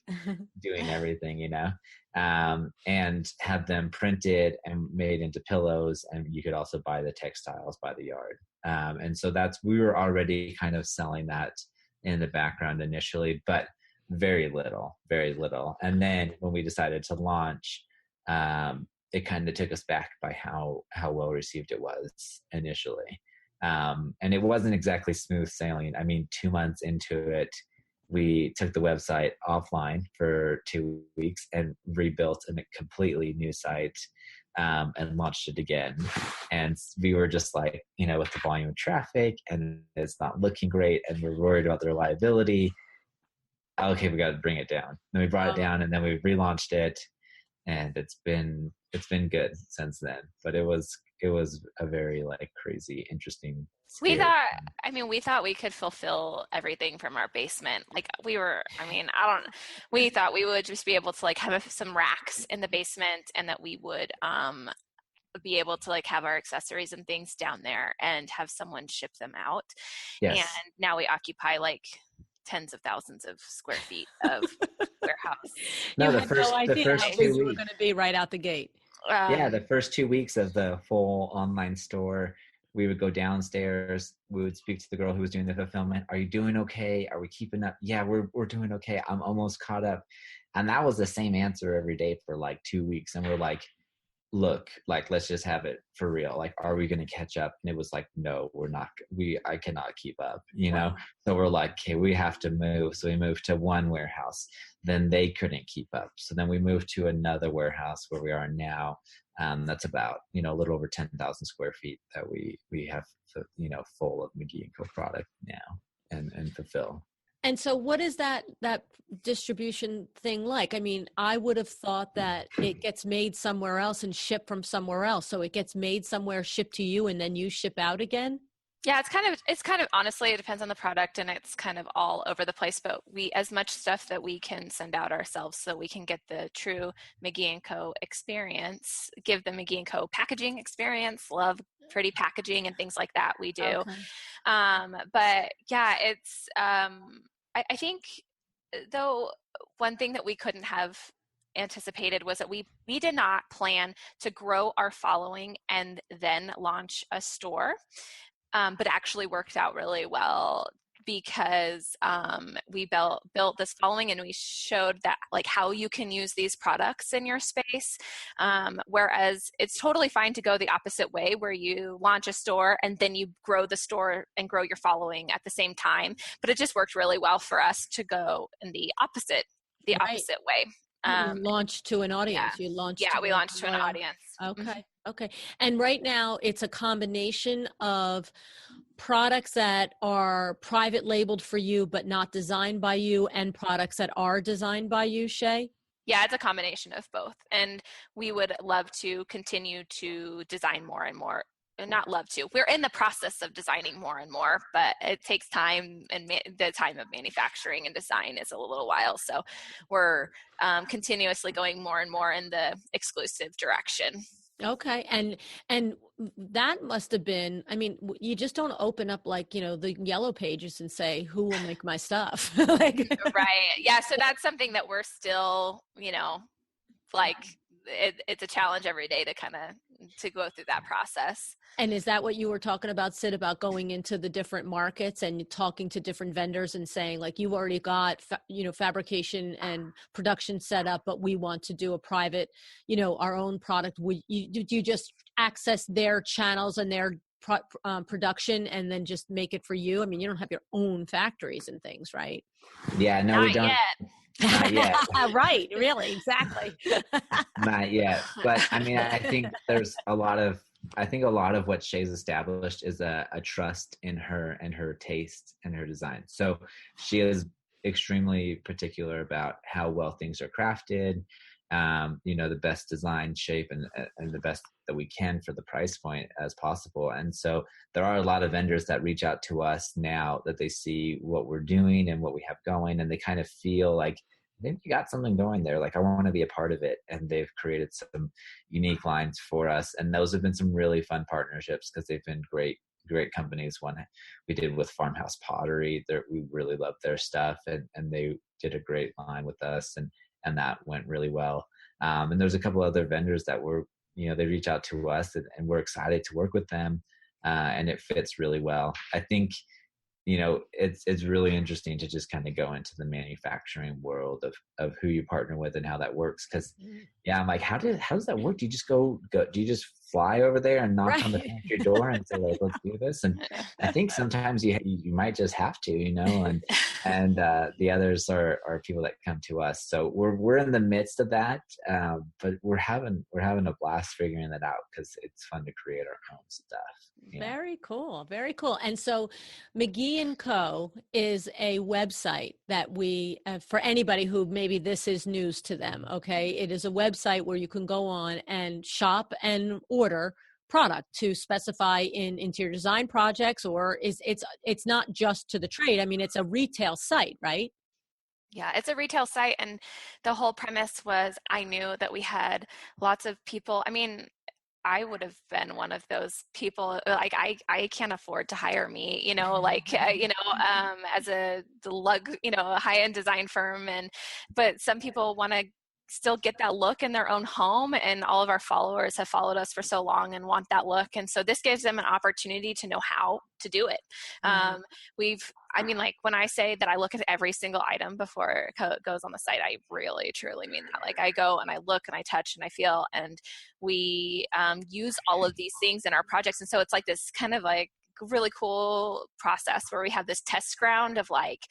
doing everything, you know, and had them printed and made into pillows, and you could also buy the textiles by the yard. And so we were already kind of selling that in the background initially, but very little. And then when we decided to launch, it kind of took us back by how well received it was initially. And it wasn't exactly smooth sailing. I mean, 2 months into it, we took the website offline for 2 weeks and rebuilt a completely new site, and launched it again. And we were just like, you know, with the volume of traffic, and it's not looking great, and we're worried about the reliability. Okay, we got to bring it down. Then we brought it down, and then we relaunched it, and it's been good since then. But it was a very like crazy, interesting.
We thought we could fulfill everything from our basement. Like, we thought we would just be able to like have some racks in the basement, and that we would be able to like have our accessories and things down there and have someone ship them out. Yes. And now we occupy like tens of thousands of square feet of warehouse.
No, the first 2 weeks we were going to be right out the gate.
The first 2 weeks of the full online store, we would go downstairs. We would speak to the girl who was doing the fulfillment. Are you doing okay? Are we keeping up? Yeah, we're doing okay. I'm almost caught up. And that was the same answer every day for like 2 weeks. And we're like, look, like, let's just have it for real. Like, are we going to catch up? And it was like, no, we're not. I cannot keep up, you know? So we're like, okay, we have to move. So we moved to one warehouse. Then they couldn't keep up. So then we moved to another warehouse where we are now. That's about, you know, a little over 10,000 square feet that we have, you know, full of McGee & Co product now and fulfill.
And so what is that distribution thing like? I mean, I would have thought that it gets made somewhere else and shipped from somewhere else. So it gets made somewhere, shipped to you, and then you ship out again?
Yeah, it's kind of honestly, it depends on the product, and it's kind of all over the place, but as much stuff that we can send out ourselves so we can get the true McGee & Co experience, give the McGee & Co packaging experience, love pretty packaging and things like that, we do. Okay. But yeah, it's, I think though, one thing that we couldn't have anticipated was that we did not plan to grow our following and then launch a store. But actually worked out really well because we built this following, and we showed that like how you can use these products in your space. Whereas it's totally fine to go the opposite way, where you launch a store and then you grow the store and grow your following at the same time. But it just worked really well for us to go in the opposite way.
You launched to an audience.
Yeah.
We launched
to an audience.
Okay.
Mm-hmm.
Okay. And right now it's a combination of products that are private labeled for you, but not designed by you, and products that are designed by you, Shea?
Yeah, it's a combination of both. And we would love to continue to design more and more. Not love to. We're in the process of designing more and more, but it takes time, and the time of manufacturing and design is a little while. So we're continuously going more and more in the exclusive direction.
Okay. And that must have been, I mean, you just don't open up like, you know, the yellow pages and say, who will make my stuff? Right.
Yeah. So that's something that we're still, you know, like, it's a challenge every day to kind of to go through that process.
And is that what you were talking about, Syd, about going into the different markets and talking to different vendors and saying, like, you've already got, fabrication and production set up, but we want to do a private, our own product. Do you just access their channels and their production and then just make it for you? I mean, you don't have your own factories and things, right?
Yeah, no, we don't.
Yet.
Not yet.
Right. Really. Exactly.
Not yet. But I mean, I think there's a lot of what Shea's established is a trust in her and her taste and her design. So she is extremely particular about how well things are crafted, the best design, shape, and the best that we can for the price point as possible. And so there are a lot of vendors that reach out to us now that they see what we're doing and what we have going, and they kind of feel like, I think you got something going there. Like, I want to be a part of it. And they've created some unique lines for us. And those have been some really fun partnerships because they've been great companies. One we did with Farmhouse Pottery, we really loved their stuff, and they did a great line with us, and that went really well. And there's a couple other vendors that they reach out to us, and we're excited to work with them. And it fits really well. I think, it's really interesting to just kind of go into the manufacturing world of who you partner with and how that works. Cause I'm like, how does that work? Do you just do you just fly over there and knock on the factory door and say, like, let's do this? And I think sometimes you might just have to, and the others are people that come to us. So we're in the midst of that. But we're having a blast figuring that out because it's fun to create our own stuff.
Very cool. Very cool. And so McGee & Co. is a website that we, for anybody who maybe this is news to them, okay, it is a website where you can go on and shop and order product to specify in interior design projects, or it's not just to the trade. I mean, it's a retail site, right?
Yeah, it's a retail site. And the whole premise was, I knew that we had lots of people. I mean, I would have been one of those people, like, I can't afford to hire me, as a high-end design firm. But some people want to still get that look in their own home, and all of our followers have followed us for so long and want that look. And so this gives them an opportunity to know how to do it. When I say that I look at every single item before it goes on the site, I really, truly mean that. Like, I go and I look and I touch and I feel, and we use all of these things in our projects. And so it's like this kind of like really cool process where we have this test ground of like,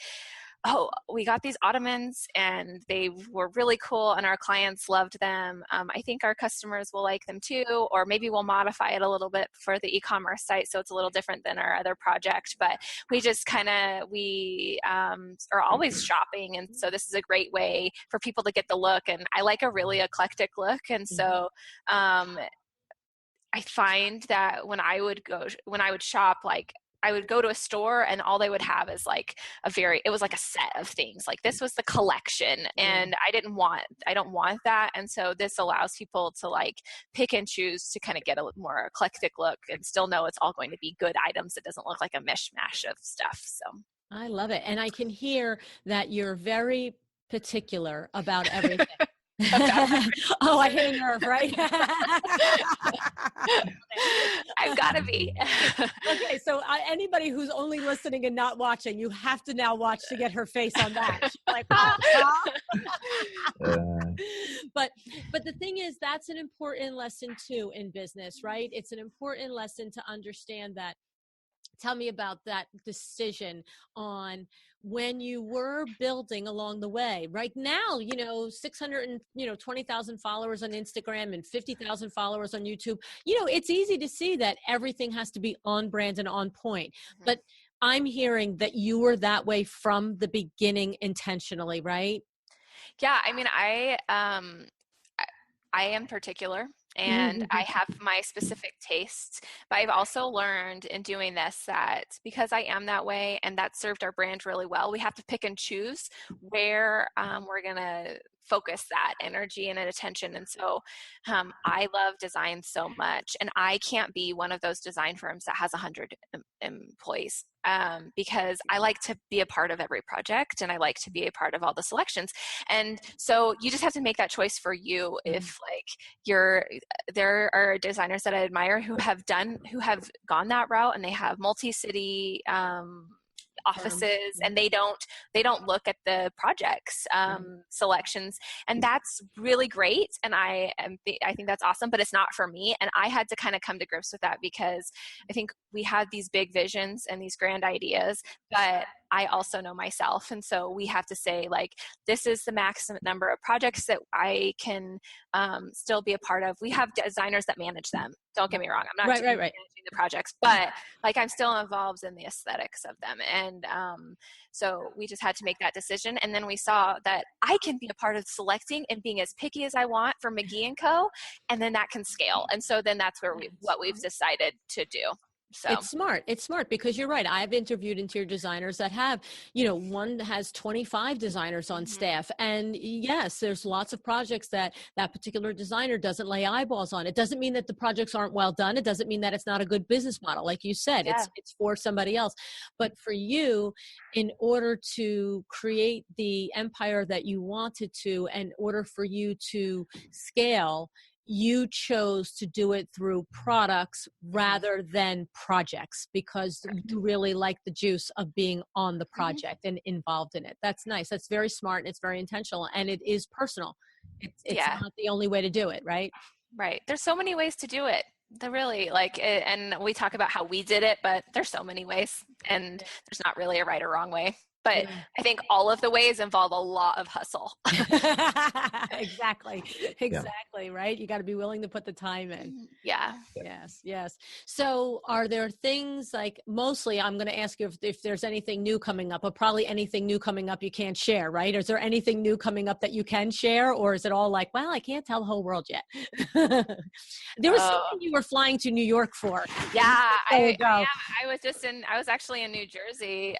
oh, we got these ottomans and they were really cool and our clients loved them. I think our customers will like them too, or maybe we'll modify it a little bit for the e-commerce site so it's a little different than our other project. But we just are always shopping, and so this is a great way for people to get the look. And I like a really eclectic look, and so I find that when I would shop, like, I would go to a store and all they would have is like it was like a set of things. Like, this was the collection, and I don't want that. And so this allows people to like pick and choose to kind of get a more eclectic look and still know it's all going to be good items. It doesn't look like a mishmash of stuff. So
I love it. And I can hear that you're very particular about everything. Oh, I hit a nerve, right?
I've got to be.
Okay, so anybody who's only listening and not watching, you have to now watch to get her face on that. She's like, But the thing is, that's an important lesson too in business, right? It's an important lesson to understand that. Tell me about that decision on when you were building along the way. Right now, 620,000 followers on Instagram and 50,000 followers on YouTube. It's easy to see that everything has to be on brand and on point. Mm-hmm. But I'm hearing that you were that way from the beginning intentionally, right?
Yeah, I mean, I am particular. And I have my specific tastes, but I've also learned in doing this that because I am that way and that served our brand really well, we have to pick and choose where we're going to focus that energy and attention. And so I love design so much, and I can't be one of those design firms that has 100 employees. because I like to be a part of every project and I like to be a part of all the selections. And so you just have to make that choice for you. If there are designers that I admire who have gone that route, and they have multi-city offices, and they don't look at the projects selections, and that's really great, and I think that's awesome, but it's not for me. And I had to kind of come to grips with that, because I think we had these big visions and these grand ideas, but I also know myself, and so we have to say, like, this is the maximum number of projects that I can still be a part of. We have designers that manage them, don't get me wrong, I'm not managing the projects, but like, I'm still involved in the aesthetics of them. And so we just had to make that decision, and then we saw that I can be a part of selecting and being as picky as I want for McGee & Co, and then that can scale. And so then that's where we've decided to do. So
it's smart because you're right. I've interviewed interior designers that have, one has 25 designers on staff. And yes, there's lots of projects that particular designer doesn't lay eyeballs on. It doesn't mean that the projects aren't well done. It doesn't mean that it's not a good business model. Like you said, it's for somebody else. But for you, in order to create the empire that you wanted to, in order for you to scale, you chose to do it through products rather than projects, because you really like the juice of being on the project and involved in it. That's nice. That's very smart. And it's very intentional, and it is personal. It's not the only way to do it, right?
Right. There's so many ways to do it. They're really and we talk about how we did it, but there's so many ways, and there's not really a right or wrong way. But I think all of the ways involve a lot of hustle.
Exactly. Right. You got to be willing to put the time in.
Yeah.
Yes. So are there things, like, mostly I'm going to ask you if there's anything new coming up, but probably anything new coming up you can't share, right? Is there anything new coming up that you can share, or is it all like, well, I can't tell the whole world yet? There was something you were flying to New York for.
Yeah. I was actually in New Jersey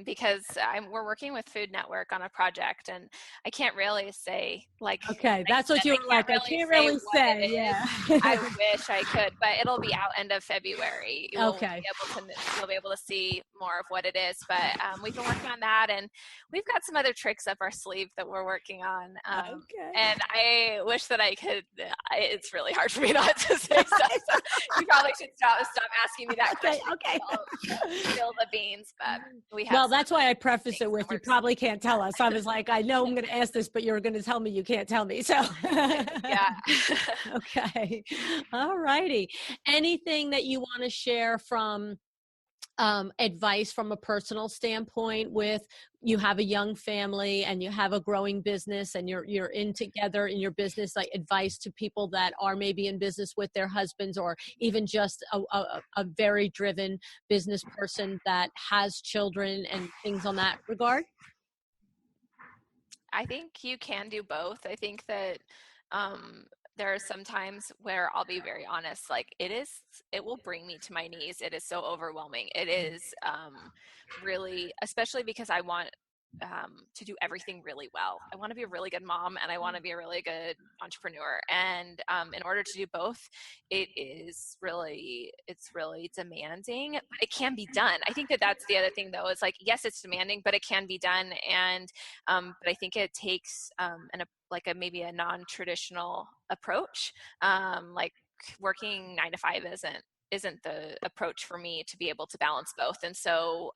because we're working with Food Network on a project, and I can't really say, like,
okay, that's what you were like. I can't really say. Yeah.
I wish I could, but it'll be out end of February. You'll be able to see more of what it is. But we've been working on that, and we've got some other tricks up our sleeve that we're working on. And I wish that I could. It's really hard for me not to say stuff. So you probably should stop asking me that question. Okay. I'll spill the beans, but we have.
Well, that's why I preface it with, you probably can't tell us. I was like, I know I'm going to ask this, but you're going to tell me you can't tell me. So
yeah.
Okay. All righty. Anything that you want to share from advice from a personal standpoint, with you have a young family and you have a growing business and you're in together in your business, like advice to people that are maybe in business with their husbands, or even just a very driven business person that has children and things on that regard?
I think you can do both. I think that there are some times where I'll be very honest, like it will bring me to my knees. It is so overwhelming. It is really, especially because I want to do everything really well. I want to be a really good mom, and I want to be a really good entrepreneur. And in order to do both, it's really demanding, but it can be done. I think that that's the other thing, though, is like, yes, it's demanding, but it can be done. And but I think it takes maybe a non-traditional approach. Like working 9 to 5 isn't the approach for me to be able to balance both. And so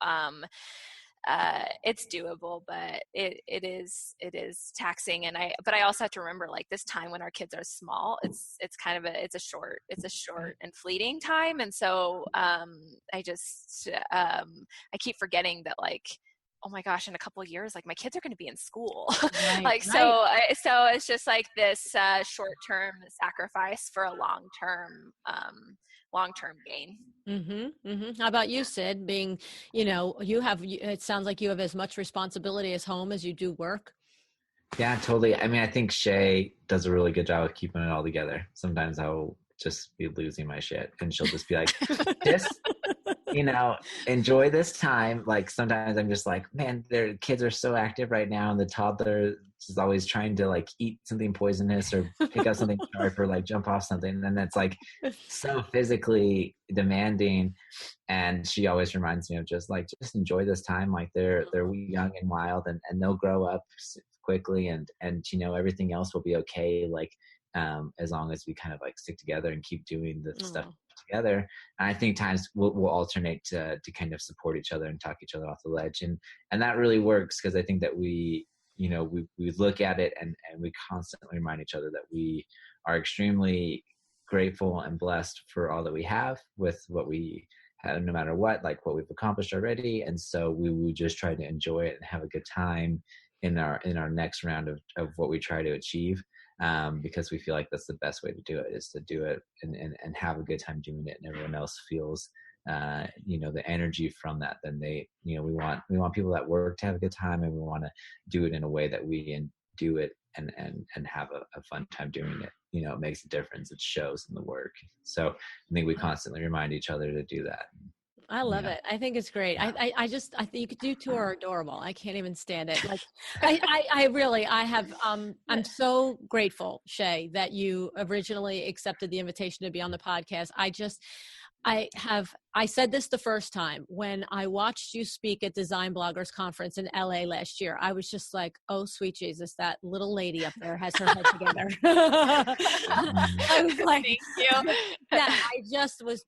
it's doable, but it is taxing. But I also have to remember, like, this time when our kids are small, it's a short and fleeting time. And so I keep forgetting that, like, oh my gosh, in a couple of years, like, my kids are going to be in school. So it's just like this short-term sacrifice for a long-term gain.
How about you, Syd? Being, it sounds like you have as much responsibility as home as you do work.
Yeah, totally. I mean, I think Shea does a really good job of keeping it all together. Sometimes I'll just be losing my shit, and she'll just be like, enjoy this time. Like sometimes I'm just like, man, their kids are so active right now, and the toddler is always trying to like eat something poisonous or pick up something sharp or like jump off something, and that's like so physically demanding. And she always reminds me of just enjoy this time. Like they're young and wild, and they'll grow up quickly, and everything else will be okay. Like as long as we kind of like stick together and keep doing the stuff together. And I think times we'll alternate to kind of support each other and talk each other off the ledge, and that really works, because I think that we look at it and we constantly remind each other that we are extremely grateful and blessed for all that we have with what we have, no matter what we've accomplished already. And so we just try to enjoy it and have a good time in our next round of what we try to achieve. Because we feel like that's the best way to do it, is to do it and have a good time doing it, and everyone else feels the energy from that. Then we want people that work to have a good time, and we want to do it in a way that we do it and have a fun time doing it. It makes a difference. It shows in the work. So I think we constantly remind each other to do that.
I love it. I think it's great. Yeah. I think you two are adorable. I can't even stand it. Like, I'm so grateful, Shea, that you originally accepted the invitation to be on the podcast. I said this the first time when I watched you speak at Design Bloggers Conference in LA last year. I was just like, oh, sweet Jesus, that little lady up there has her head together. I was like, thank you. Yeah, I just was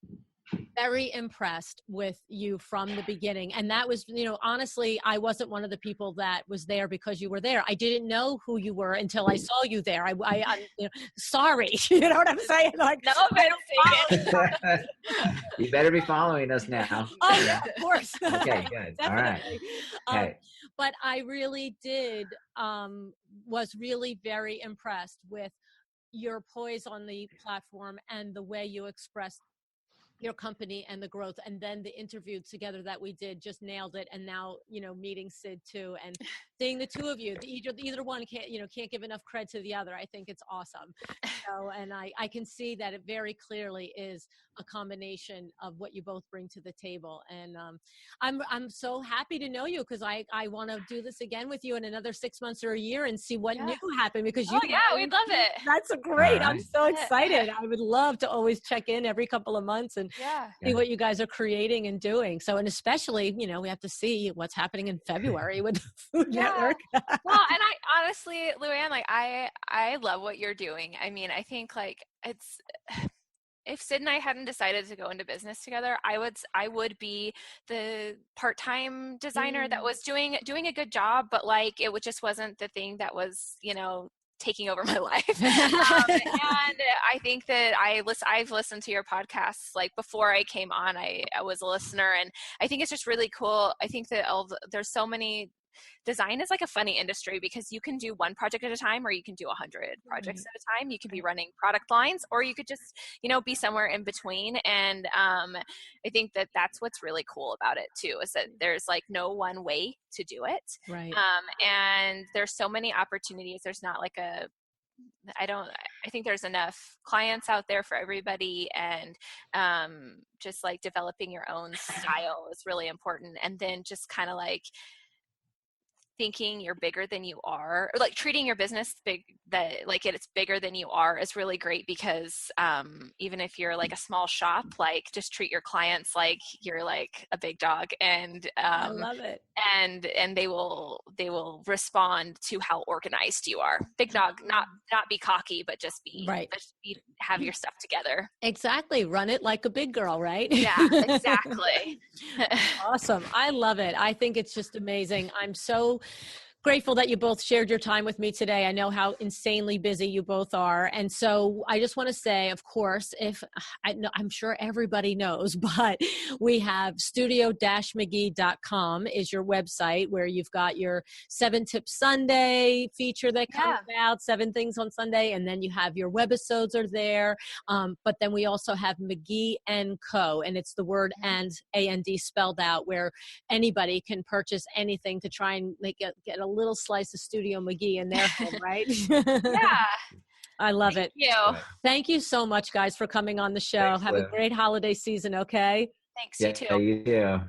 very impressed with you from the beginning. And that was, honestly, I wasn't one of the people that was there because you were there. I didn't know who you were until I saw you there. I'm sorry. You know what I'm saying? Like,
no, I don't think it.
You better be following us now.
Oh, yeah, of course.
Okay, good. All right. Okay.
But I really was really very impressed with your poise on the platform and the way you expressed your company and the growth, and then the interview together that we did just nailed it. And now, meeting Syd too, and seeing the two of you, either one can't give enough credit to the other. I think it's awesome. So, and I can see that it very clearly is a combination of what you both bring to the table. And I'm so happy to know you, because I want to do this again with you in another 6 months or a year and see what new happened, because
we'd love it.
That's great. I'm so excited. I would love to always check in every couple of months and see what you guys are creating and doing. So, and especially, we have to see what's happening in February with the Food Network.
Well, and I honestly, Luann, like I love what you're doing. I mean, I think like if Syd and I hadn't decided to go into business together, I would be the part-time designer that was doing a good job, but like just wasn't the thing that was, taking over my life. And I think that I've listened to your podcasts like before I came on. I was a listener, and I think it's just really cool. I think that there's so many. Design is like a funny industry, because you can do one project at a time, or you can do 100 projects at a time. You can be running product lines, or you could just, be somewhere in between. And I think that that's what's really cool about it too, is that there's like no one way to do it.
Right.
And there's so many opportunities. There's not like I think there's enough clients out there for everybody, and just like developing your own style is really important. And then just kind of like thinking you're bigger than you are, or like treating your business it's bigger than you are, is really great, because even if you're like a small shop, like just treat your clients like you're like a big dog, and
I love it.
And they will respond to how organized you are. Big dog, not be cocky, but just be
right.
Have your stuff together.
Exactly. Run it like a big girl, right?
Yeah, exactly.
Awesome. I love it. I think it's just amazing. I'm so grateful that you both shared your time with me today. I know how insanely busy you both are. And so I just want to say, of course, I'm sure everybody knows, but we have studio-mcgee.com is your website, where you've got your 7 Tips Sunday feature that comes out, 7 things on Sunday. And then you have your webisodes are there. But then we also have McGee & Co. And it's the word and, A-N-D spelled out, where anybody can purchase anything to try and get a little slice of Studio McGee in their home, right?
Yeah.
I love it.
Thank you.
Thank you so much, guys, for coming on the show.
Thanks,
Have
Liv.
a great holiday season, okay?
Thanks,
Yeah,
you too.
you too.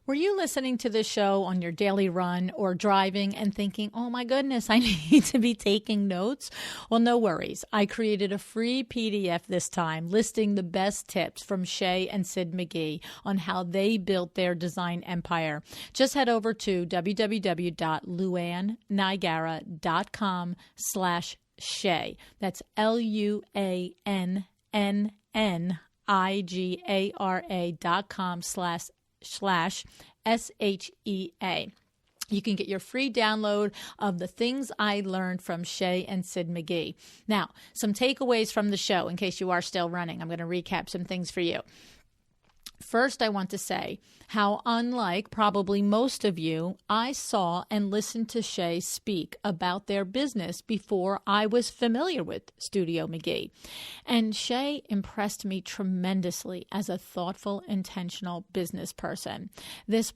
Were you listening to the show on your daily run or driving and thinking, oh my goodness, I need to be taking notes? Well, no worries. I created a free PDF this time listing the best tips from Shea and Syd McGee on how they built their design empire. Just head over to www.luannigara.com/Shea. That's LUANNNIGARA.com/SHEA. You can get your free download of the things I learned from Shea and Syd McGee. Now, some takeaways from the show in case you are still running. I'm going to recap some things for you. First, I want to say how, unlike probably most of you, I saw and listened to Shea speak about their business before I was familiar with Studio McGee. And Shea impressed me tremendously as a thoughtful, intentional business person. This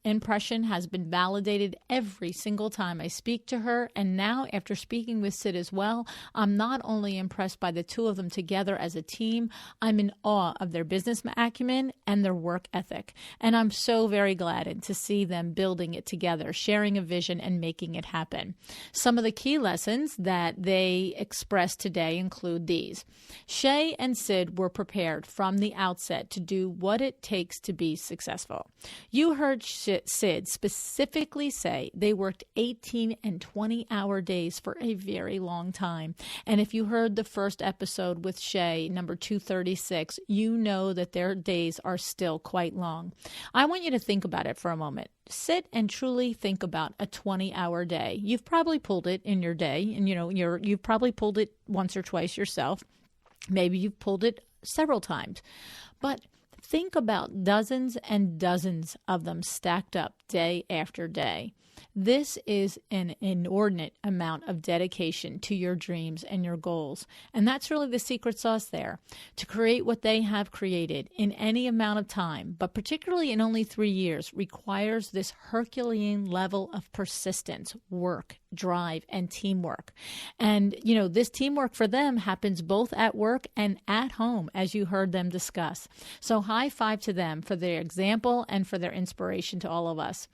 impression has been validated every single time I speak to her. And now, after speaking with Syd as well, I'm not only impressed by the two of them together as a team, I'm in awe of their business acumen and their work ethic. And I'm so very glad to see them building it together, sharing a vision and making it happen. Some of the key lessons that they expressed today include these. Shea and Syd were prepared from the outset to do what it takes to be successful. You heard Syd specifically say they worked 18 and 20-hour days for a very long time. And if you heard the first episode with Shea, number 236, you know that their days are still quite long. I want you to think about it for a moment. Sit and truly think about a 20-hour day. You've probably pulled it in your day, and you've probably pulled it once or twice yourself. Maybe you've pulled it several times. But think about dozens and dozens of them stacked up day after day. This is an inordinate amount of dedication to your dreams and your goals. And that's really the secret sauce there. To create what they have created in any amount of time, but particularly in only 3 years, requires this Herculean level of persistence, work, drive, and teamwork. And, this teamwork for them happens both at work and at home, as you heard them discuss. So high five to them for their example and for their inspiration to all of us.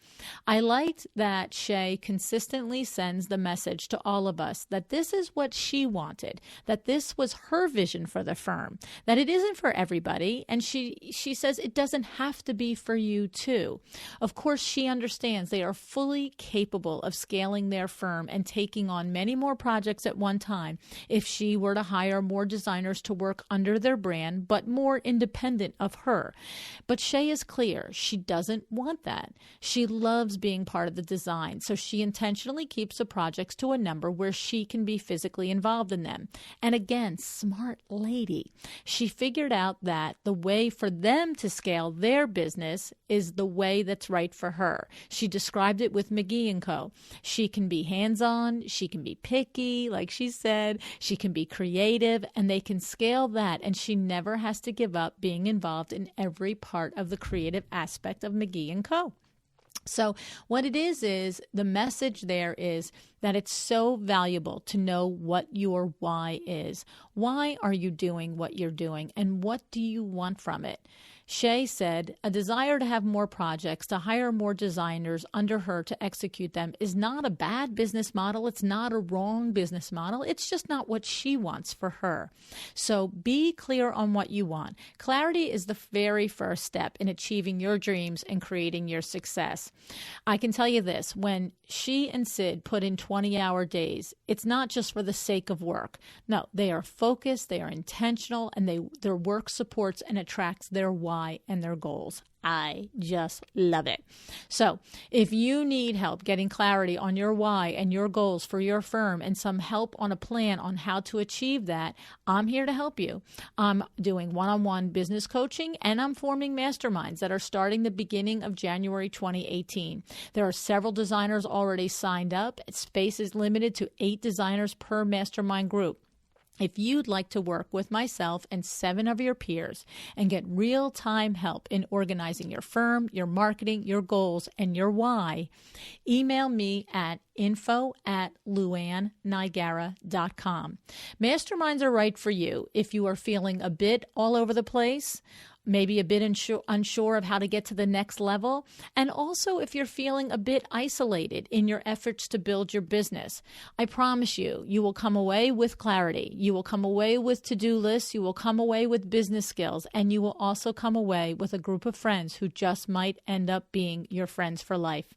I liked that Shea consistently sends the message to all of us that this is what she wanted, that this was her vision for the firm, that it isn't for everybody, and she says it doesn't have to be for you too. Of course, she understands they are fully capable of scaling their firm and taking on many more projects at one time if she were to hire more designers to work under their brand, but more independent of her. But Shea is clear, she doesn't want that. She loves being part of the design, so she intentionally keeps the projects to a number where she can be physically involved in them. And again, smart lady. She figured out that the way for them to scale their business is the way that's right for her. She described it with McGee & Co. She can be hands-on, she can be picky, like she said, she can be creative, and they can scale that, and she never has to give up being involved in every part of the creative aspect of McGee & Co. So what it is the message there is that it's so valuable to know what your why is. Why are you doing what you're doing, and what do you want from it? Shea said, a desire to have more projects, to hire more designers under her to execute them is not a bad business model. It's not a wrong business model. It's just not what she wants for her. So be clear on what you want. Clarity is the very first step in achieving your dreams and creating your success. I can tell you this, when she and Syd put in 20-hour days, it's not just for the sake of work. No, they are focused, they are intentional, and their work supports and attracts their why and their goals. I just love it. So if you need help getting clarity on your why and your goals for your firm and some help on a plan on how to achieve that, I'm here to help you. I'm doing one-on-one business coaching, and I'm forming masterminds that are starting the beginning of January 2018. There are several designers already signed up. Space is limited to 8 designers per mastermind group. If you'd like to work with myself and 7 of your peers and get real-time help in organizing your firm, your marketing, your goals, and your why, email me at info@luannigara.com. Masterminds are right for you if you are feeling a bit all over the place, maybe a bit unsure of how to get to the next level, and also if you're feeling a bit isolated in your efforts to build your business. I promise you, you will come away with clarity. You will come away with to-do lists. You will come away with business skills, and you will also come away with a group of friends who just might end up being your friends for life.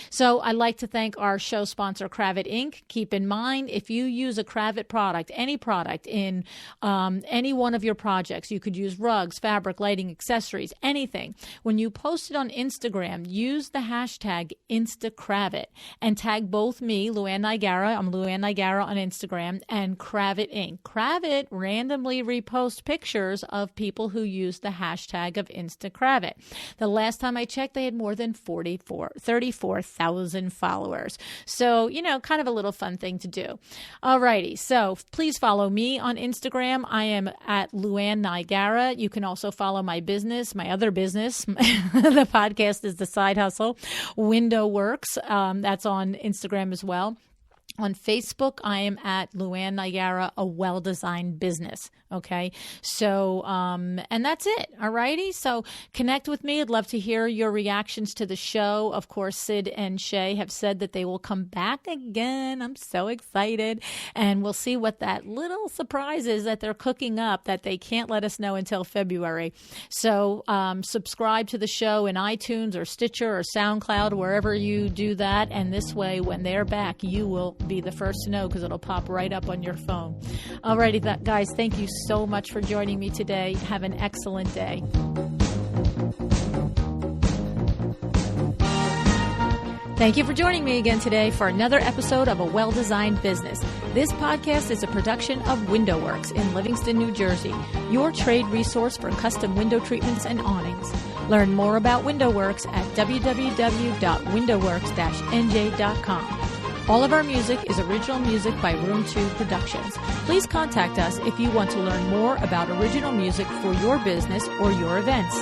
So I'd like to thank our show sponsor, Cravat Inc. Keep in mind, if you use a Cravat product, any product in any one of your projects, you could use rugs, fabric, lighting, accessories, anything. When you post it on Instagram, use the hashtag InstaCravat and tag both me, Luann Nigara, I'm Luann Nigara on Instagram, and Cravat Inc. Cravat randomly reposts pictures of people who use the hashtag of InstaCravat. The last time I checked, they had more than 34,000 followers. So, kind of a little fun thing to do. Alrighty, so please follow me on Instagram. I am at Luann Nigara. You can also follow my business, my other business. The podcast is The Side Hustle, Window Works. That's on Instagram as well. On Facebook, I am at Luann Nigara, a well-designed business. Okay. So, and that's it. All righty. So connect with me. I'd love to hear your reactions to the show. Of course, Syd and Shea have said that they will come back again. I'm so excited. And we'll see what that little surprise is that they're cooking up that they can't let us know until February. So, subscribe to the show in iTunes or Stitcher or SoundCloud, wherever you do that. And this way, when they're back, you will be the first to know because it'll pop right up on your phone. Alrighty, guys, thank you so much for joining me today. Have an excellent day. Thank you for joining me again today for another episode of A Well-Designed Business. This podcast is a production of Window Works in Livingston, New Jersey, your trade resource for custom window treatments and awnings. Learn more about Window Works at www.windowworks-nj.com. All of our music is original music by Room 2 Productions. Please contact us if you want to learn more about original music for your business or your events.